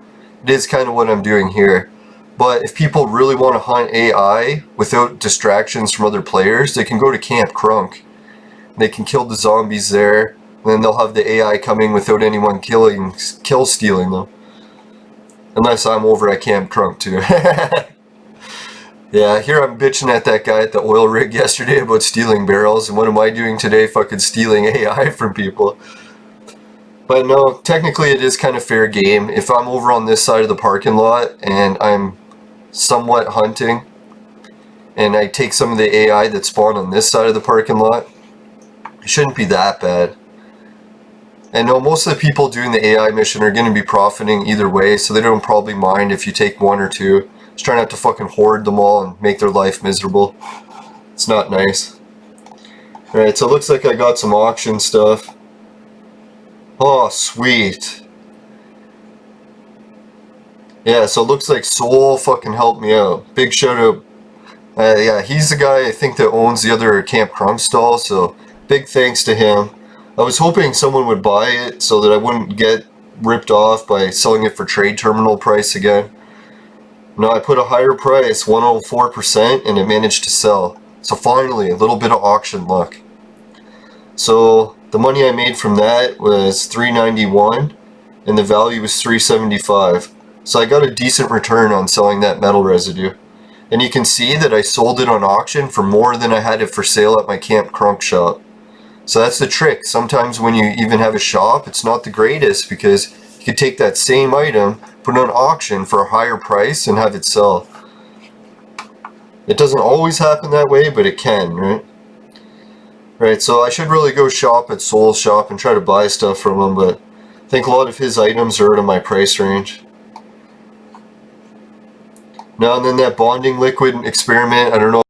It is kind of what I'm doing here. But if people really want to hunt AI without distractions from other players, they can go to Camp Crunk. They can kill the zombies there, and then they'll have the AI coming without anyone kill stealing them. Unless I'm over at Camp Crunk too. Yeah, here I'm bitching at that guy at the oil rig yesterday about stealing barrels, and what am I doing today? Fucking stealing AI from people. But no, technically it is kind of fair game. If I'm over on this side of the parking lot and I'm somewhat hunting, and I take some of the AI that spawned on this side of the parking lot, it shouldn't be that bad. And no, most of the people doing the AI mission are going to be profiting either way, so they don't probably mind if you take 1 or 2. Just try not to fucking hoard them all and make their life miserable. It's not nice. Alright, so it looks like I got some auction stuff. Oh, sweet. Yeah, so it looks like Soul fucking helped me out. Big shout out. Yeah, he's the guy I think that owns the other Camp Crunk stall, so big thanks to him. I was hoping someone would buy it so that I wouldn't get ripped off by selling it for trade terminal price again. No, I put a higher price, 104%, and it managed to sell. So finally, a little bit of auction luck. So the money I made from that was $391, and the value was $375. So I got a decent return on selling that metal residue. And you can see that I sold it on auction for more than I had it for sale at my Camp Crunk shop. So that's the trick. Sometimes when you even have a shop, it's not the greatest because you could take that same item, put it on auction for a higher price and have it sell. It doesn't always happen that way, but it can, right? Right, so I should really go shop at Soul's shop and try to buy stuff from him, but I think a lot of his items are out of my price range. Now and then that bonding liquid experiment, I don't know if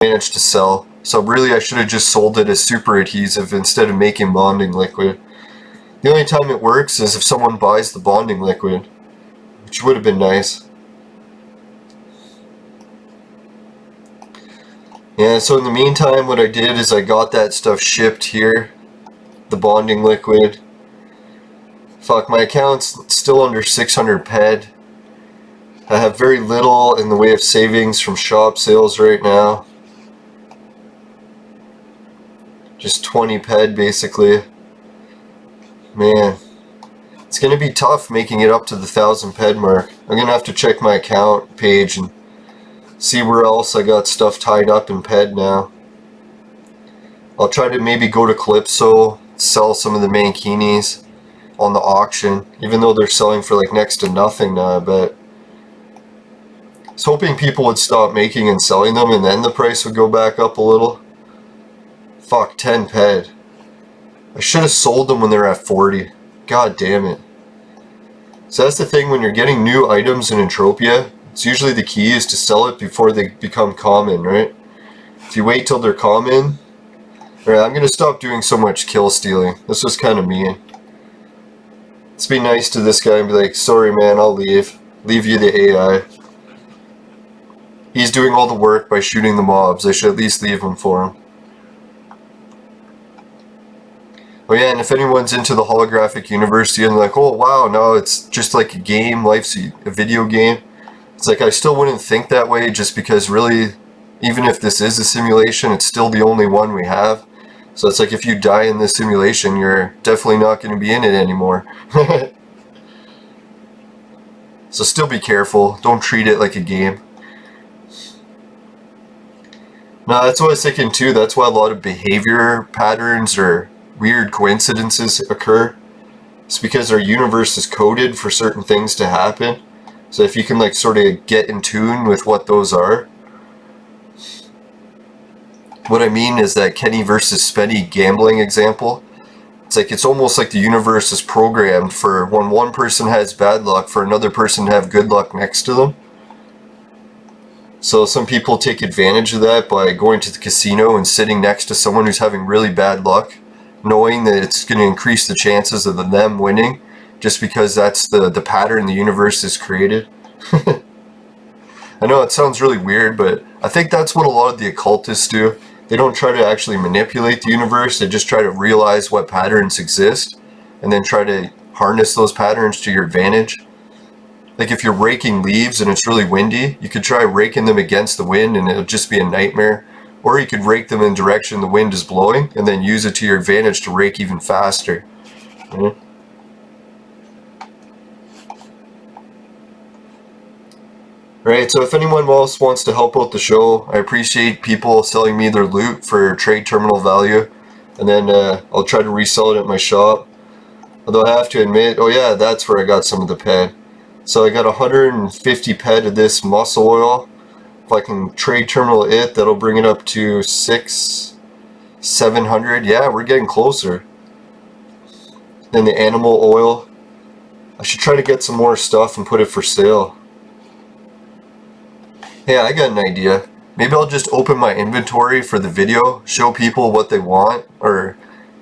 I managed to sell. So really I should have just sold it as super adhesive instead of making bonding liquid. The only time it works is if someone buys the bonding liquid, which would have been nice. Yeah, so in the meantime what I did is I got that stuff shipped here, the bonding liquid. Fuck, my account's still under 600 ped. I have very little in the way of savings from shop sales right now. Just 20 ped basically. Man, it's gonna be tough making it up to the 1000 ped mark. I'm gonna have to check my account page and see where else I got stuff tied up in ped now. I'll try to maybe go to Calypso, sell some of the mankinis on the auction, even though they're selling for like next to nothing now, I bet. I was hoping people would stop making and selling them and then the price would go back up a little. Fuck, 10 ped. I should have sold them when they're at 40. God damn it. So that's the thing when you're getting new items in Entropia, it's usually the key is to sell it before they become common, right? If you wait till they're common... Alright, I'm gonna stop doing so much kill stealing. This was kind of mean. Let's be nice to this guy and be like, sorry man, I'll leave. Leave you the AI. He's doing all the work by shooting the mobs. I should at least leave him for him. Oh yeah, and if anyone's into the holographic universe and like, oh wow, no, it's just like a game, life's a video game. It's like I still wouldn't think that way just because really, even if this is a simulation, it's still the only one we have. So it's like if you die in this simulation, you're definitely not going to be in it anymore. So still be careful. Don't treat it like a game. No, that's what I was thinking too. That's why a lot of behavior patterns or weird coincidences occur. It's because our universe is coded for certain things to happen. So if you can like sort of get in tune with what those are. What I mean is that Kenny versus Spenny gambling example. It's like it's almost like the universe is programmed for when one person has bad luck for another person to have good luck next to them. So some people take advantage of that by going to the casino and sitting next to someone who's having really bad luck, knowing that it's going to increase the chances of them winning just because that's the pattern the universe has created. I know it sounds really weird, but I think that's what a lot of the occultists do. They don't try to actually manipulate the universe, they just try to realize what patterns exist and then try to harness those patterns to your advantage. Like if you're raking leaves and it's really windy, you could try raking them against the wind and it'll just be a nightmare. Or you could rake them in the direction the wind is blowing and then use it to your advantage to rake even faster. Mm-hmm. Right, so if anyone else wants to help out the show, I appreciate people selling me their loot for trade terminal value. And then I'll try to resell it at my shop. Although I have to admit, oh yeah, that's where I got some of the ped. So I got 150 ped of this muscle oil. If I can trade terminal it, that'll bring it up to 700. Yeah, we're getting closer. Then the animal oil. I should try to get some more stuff and put it for sale. Hey, I got an idea. Maybe I'll just open my inventory for the video, show people what they want, or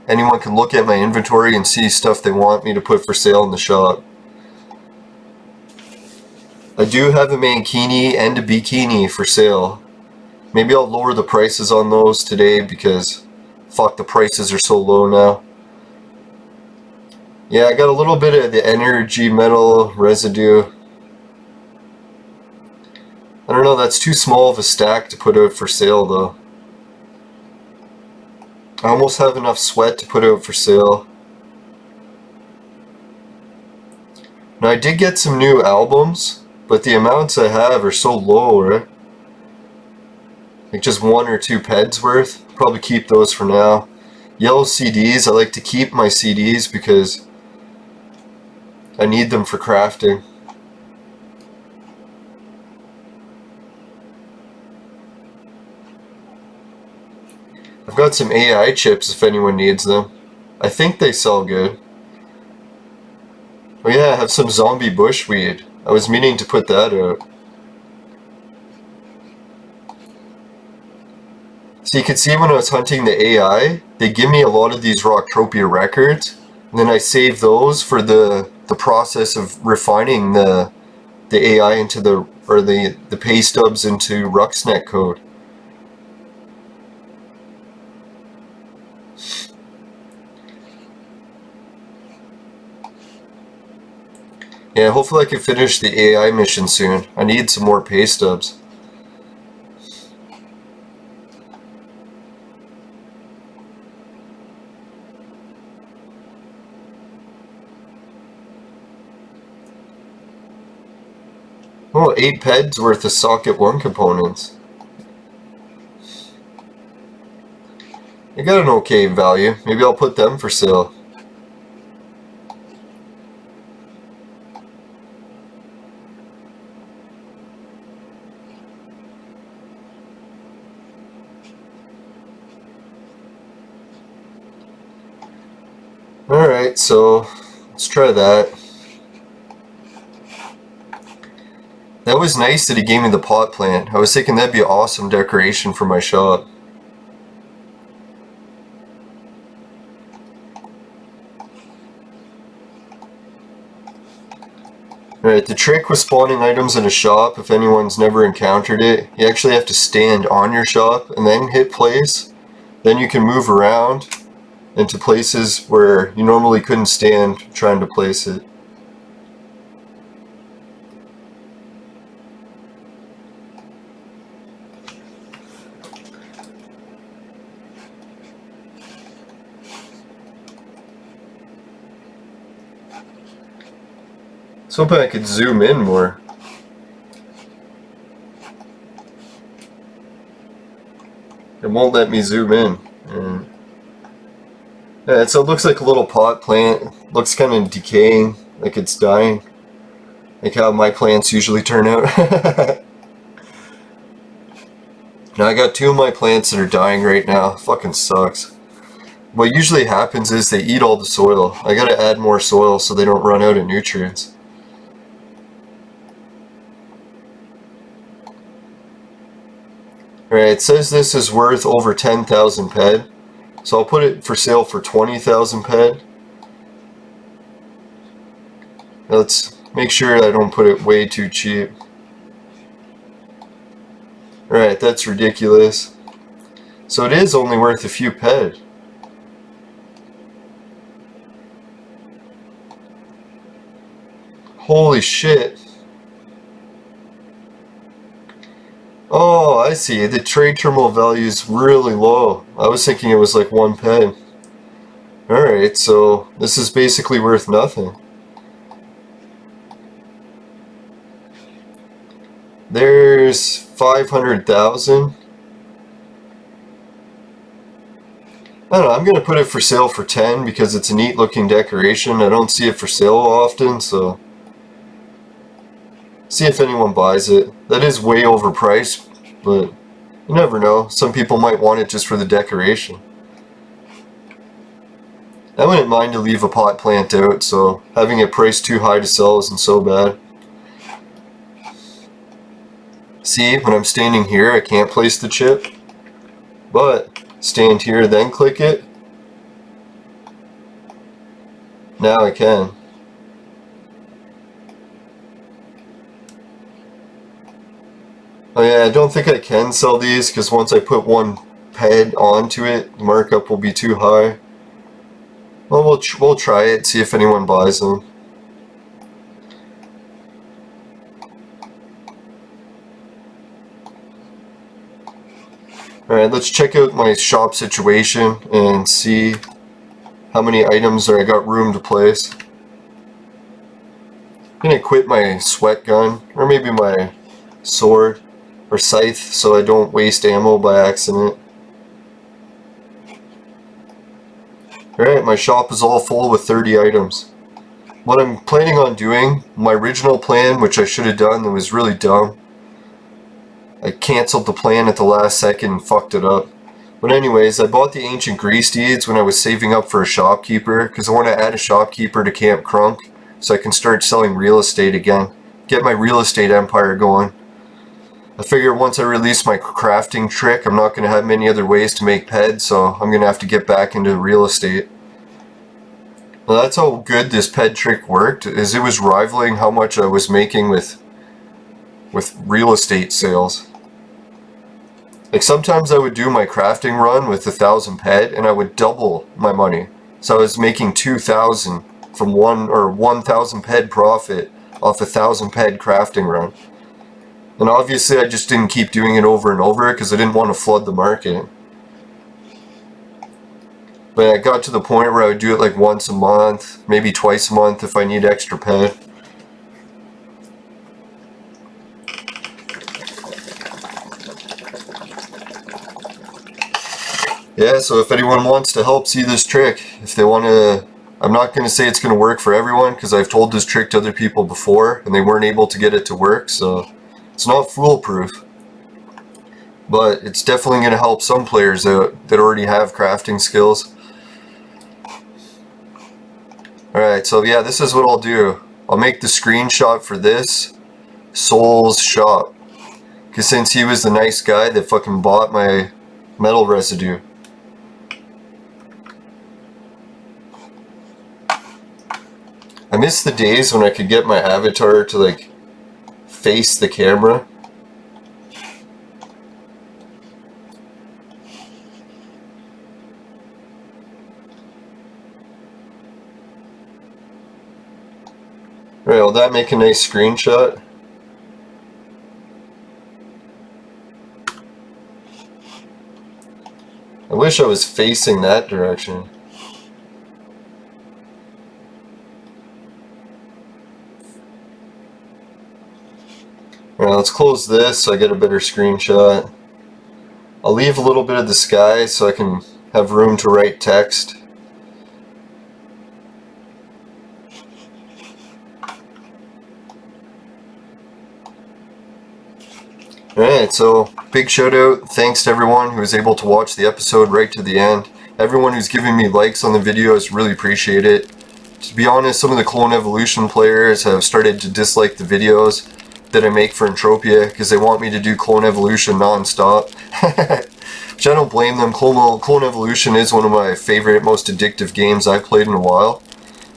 anyone can look at my inventory and see stuff they want me to put for sale in the shop. I do have a mankini and a bikini for sale. Maybe I'll lower the prices on those today because fuck, the prices are so low now. Yeah, I got a little bit of the energy metal residue. I don't know, that's too small of a stack to put out for sale though. I almost have enough sweat to put out for sale. Now I did get some new albums, but the amounts I have are so low, right? Like just 1 or 2 peds worth. Probably keep those for now. Yellow CDs, I like to keep my CDs because I need them for crafting. I've got some AI chips if anyone needs them. I think they sell good. Oh yeah, I have some zombie bushweed. I was meaning to put that out. So you can see when I was hunting the AI, they give me a lot of these Rocktropia records, and then I save those for the process of refining the AI into the pay stubs into Ruxnet code. Yeah, hopefully I can finish the AI mission soon. I need some more pay stubs. Oh, 8 peds worth of socket 1 components. They got an okay value. Maybe I'll put them for sale. Alright, so let's try that. That was nice that he gave me the pot plant. I was thinking that'd be an awesome decoration for my shop. Alright, the trick with spawning items in a shop, if anyone's never encountered it, you actually have to stand on your shop and then hit place. Then you can move around into places where you normally couldn't stand trying to place it. I was hoping I could zoom in more. It won't let me zoom in. Yeah, so it looks like a little pot plant. Looks kind of decaying, like it's dying. Like how my plants usually turn out. Now I got 2 of my plants that are dying right now. Fucking sucks. What usually happens is they eat all the soil. I gotta add more soil so they don't run out of nutrients. Alright, it says this is worth over 10,000 ped. So I'll put it for sale for 20,000 ped. Now let's make sure I don't put it way too cheap. Alright, that's ridiculous. So it is only worth a few ped. Holy shit. Oh, I see. The trade terminal value is really low. I was thinking it was like 1 ped. Alright, so this is basically worth nothing. There's 500,000. I don't know, I'm going to put it for sale for 10 because it's a neat looking decoration. I don't see it for sale often, so see if anyone buys it. That is way overpriced, but you never know. Some people might want it just for the decoration. I wouldn't mind to leave a pot plant out, so having it priced too high to sell isn't so bad. See, when I'm standing here, I can't place the chip, but stand here, then click it. Now I can. Oh yeah, I don't think I can sell these because once I put 1 ped onto it, the markup will be too high. Well, we'll try it, see if anyone buys them. Alright, let's check out my shop situation and see how many items I got room to place. gonna equip my sweat gun, or maybe my sword or scythe, so I don't waste ammo by accident. Alright, my shop is all full with 30 items. What I'm planning on doing, my original plan, which I should have done, that was really dumb. I cancelled the plan at the last second and fucked it up. But anyways, I bought the ancient grease deeds when I was saving up for a shopkeeper, because I want to add a shopkeeper to Camp Crunk, so I can start selling real estate again. Get my real estate empire going. I figure once I release my crafting trick, I'm not going to have many other ways to make ped, so I'm going to have to get back into real estate. Well, that's how good this ped trick worked, is it was rivaling how much I was making with real estate sales. Like sometimes I would do my crafting run with 1,000 ped and I would double my money. So I was making 2,000 from 1,000 ped profit off 1,000 ped crafting run. And obviously I just didn't keep doing it over and over because I didn't want to flood the market. But I got to the point where I would do it like once a month, maybe twice a month if I need extra ped. Yeah, so if anyone wants to help see this trick, if they want to, I'm not going to say it's going to work for everyone because I've told this trick to other people before and they weren't able to get it to work, so it's not foolproof. But it's definitely going to help some players out that already have crafting skills. Alright, so yeah, this is what I'll do. I'll make the screenshot for this Soul's shop. Because since he was the nice guy that fucking bought my metal residue. I miss the days when I could get my avatar to like face the camera. Right, will that make a nice screenshot? I wish I was facing that direction. Alright, let's close this so I get a better screenshot. I'll leave a little bit of the sky so I can have room to write text. Alright, so big shout out, thanks to everyone who was able to watch the episode right to the end. Everyone who's giving me likes on the videos, really appreciate it. To be honest, some of the Clone Evolution players have started to dislike the videos that I make for Entropia because they want me to do Clone Evolution non-stop. Which I don't blame them. Clone Evolution is one of my favorite, most addictive games I've played in a while.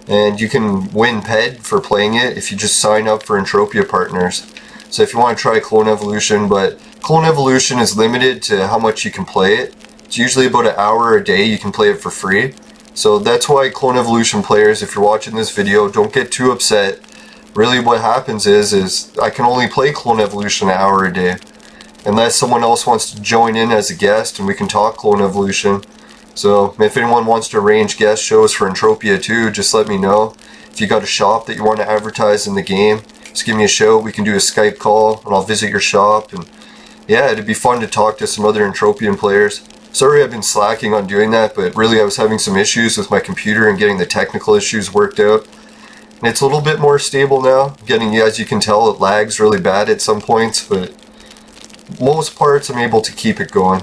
And you can win ped for playing it if you just sign up for Entropia partners. So if you want to try Clone Evolution, but Clone Evolution is limited to how much you can play it. It's usually about an hour a day you can play it for free. So that's why Clone Evolution players, if you're watching this video, don't get too upset. Really what happens is I can only play Clone Evolution an hour a day. Unless someone else wants to join in as a guest and we can talk Clone Evolution. So if anyone wants to arrange guest shows for Entropia too, just let me know. If you got a shop that you want to advertise in the game, just give me a shout. We can do a Skype call and I'll visit your shop. And yeah, it'd be fun to talk to some other Entropian players. Sorry I've been slacking on doing that, but really I was having some issues with my computer and getting the technical issues worked out. And it's a little bit more stable now. As you can tell, it lags really bad at some points, but most parts I'm able to keep it going.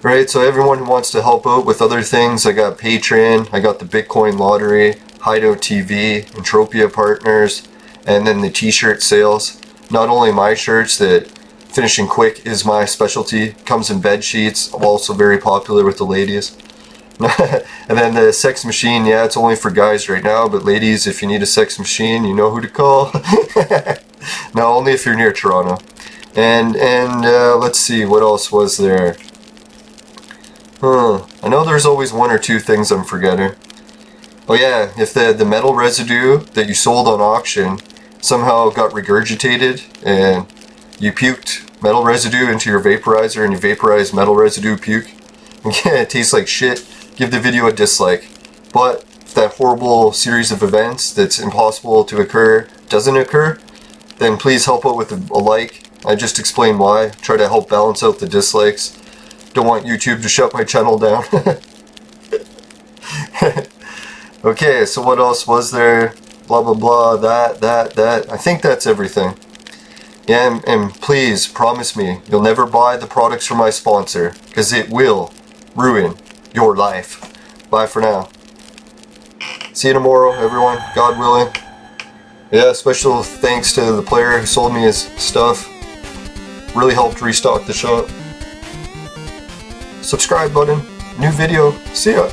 Right, so everyone who wants to help out with other things, I got Patreon, I got the Bitcoin Lottery, Hideout TV, Entropia Partners, and then the t-shirt sales. Not only my shirts, that finishing quick is my specialty, comes in bed sheets, also very popular with the ladies. And then the sex machine, yeah, it's only for guys right now, but ladies, if you need a sex machine, you know who to call. No, only if you're near Toronto. And let's see, what else was there? I know there's always one or two things I'm forgetting. Oh yeah, if the metal residue that you sold on auction somehow got regurgitated and you puked metal residue into your vaporizer and you vaporized metal residue puke, yeah, it tastes like shit, give the video a dislike. But if that horrible series of events that's impossible to occur doesn't occur, then please help out with a like. I just explained why. Try to help balance out the dislikes. Don't want YouTube to shut my channel down. Okay, so what else was there? Blah blah blah, that. I think that's everything. Yeah, and please promise me you'll never buy the products from my sponsor, because it will ruin your life. Bye for now. See you tomorrow, everyone, God willing. Yeah, special thanks to the player who sold me his stuff. Really helped restock the shop. Subscribe button. New video. See ya.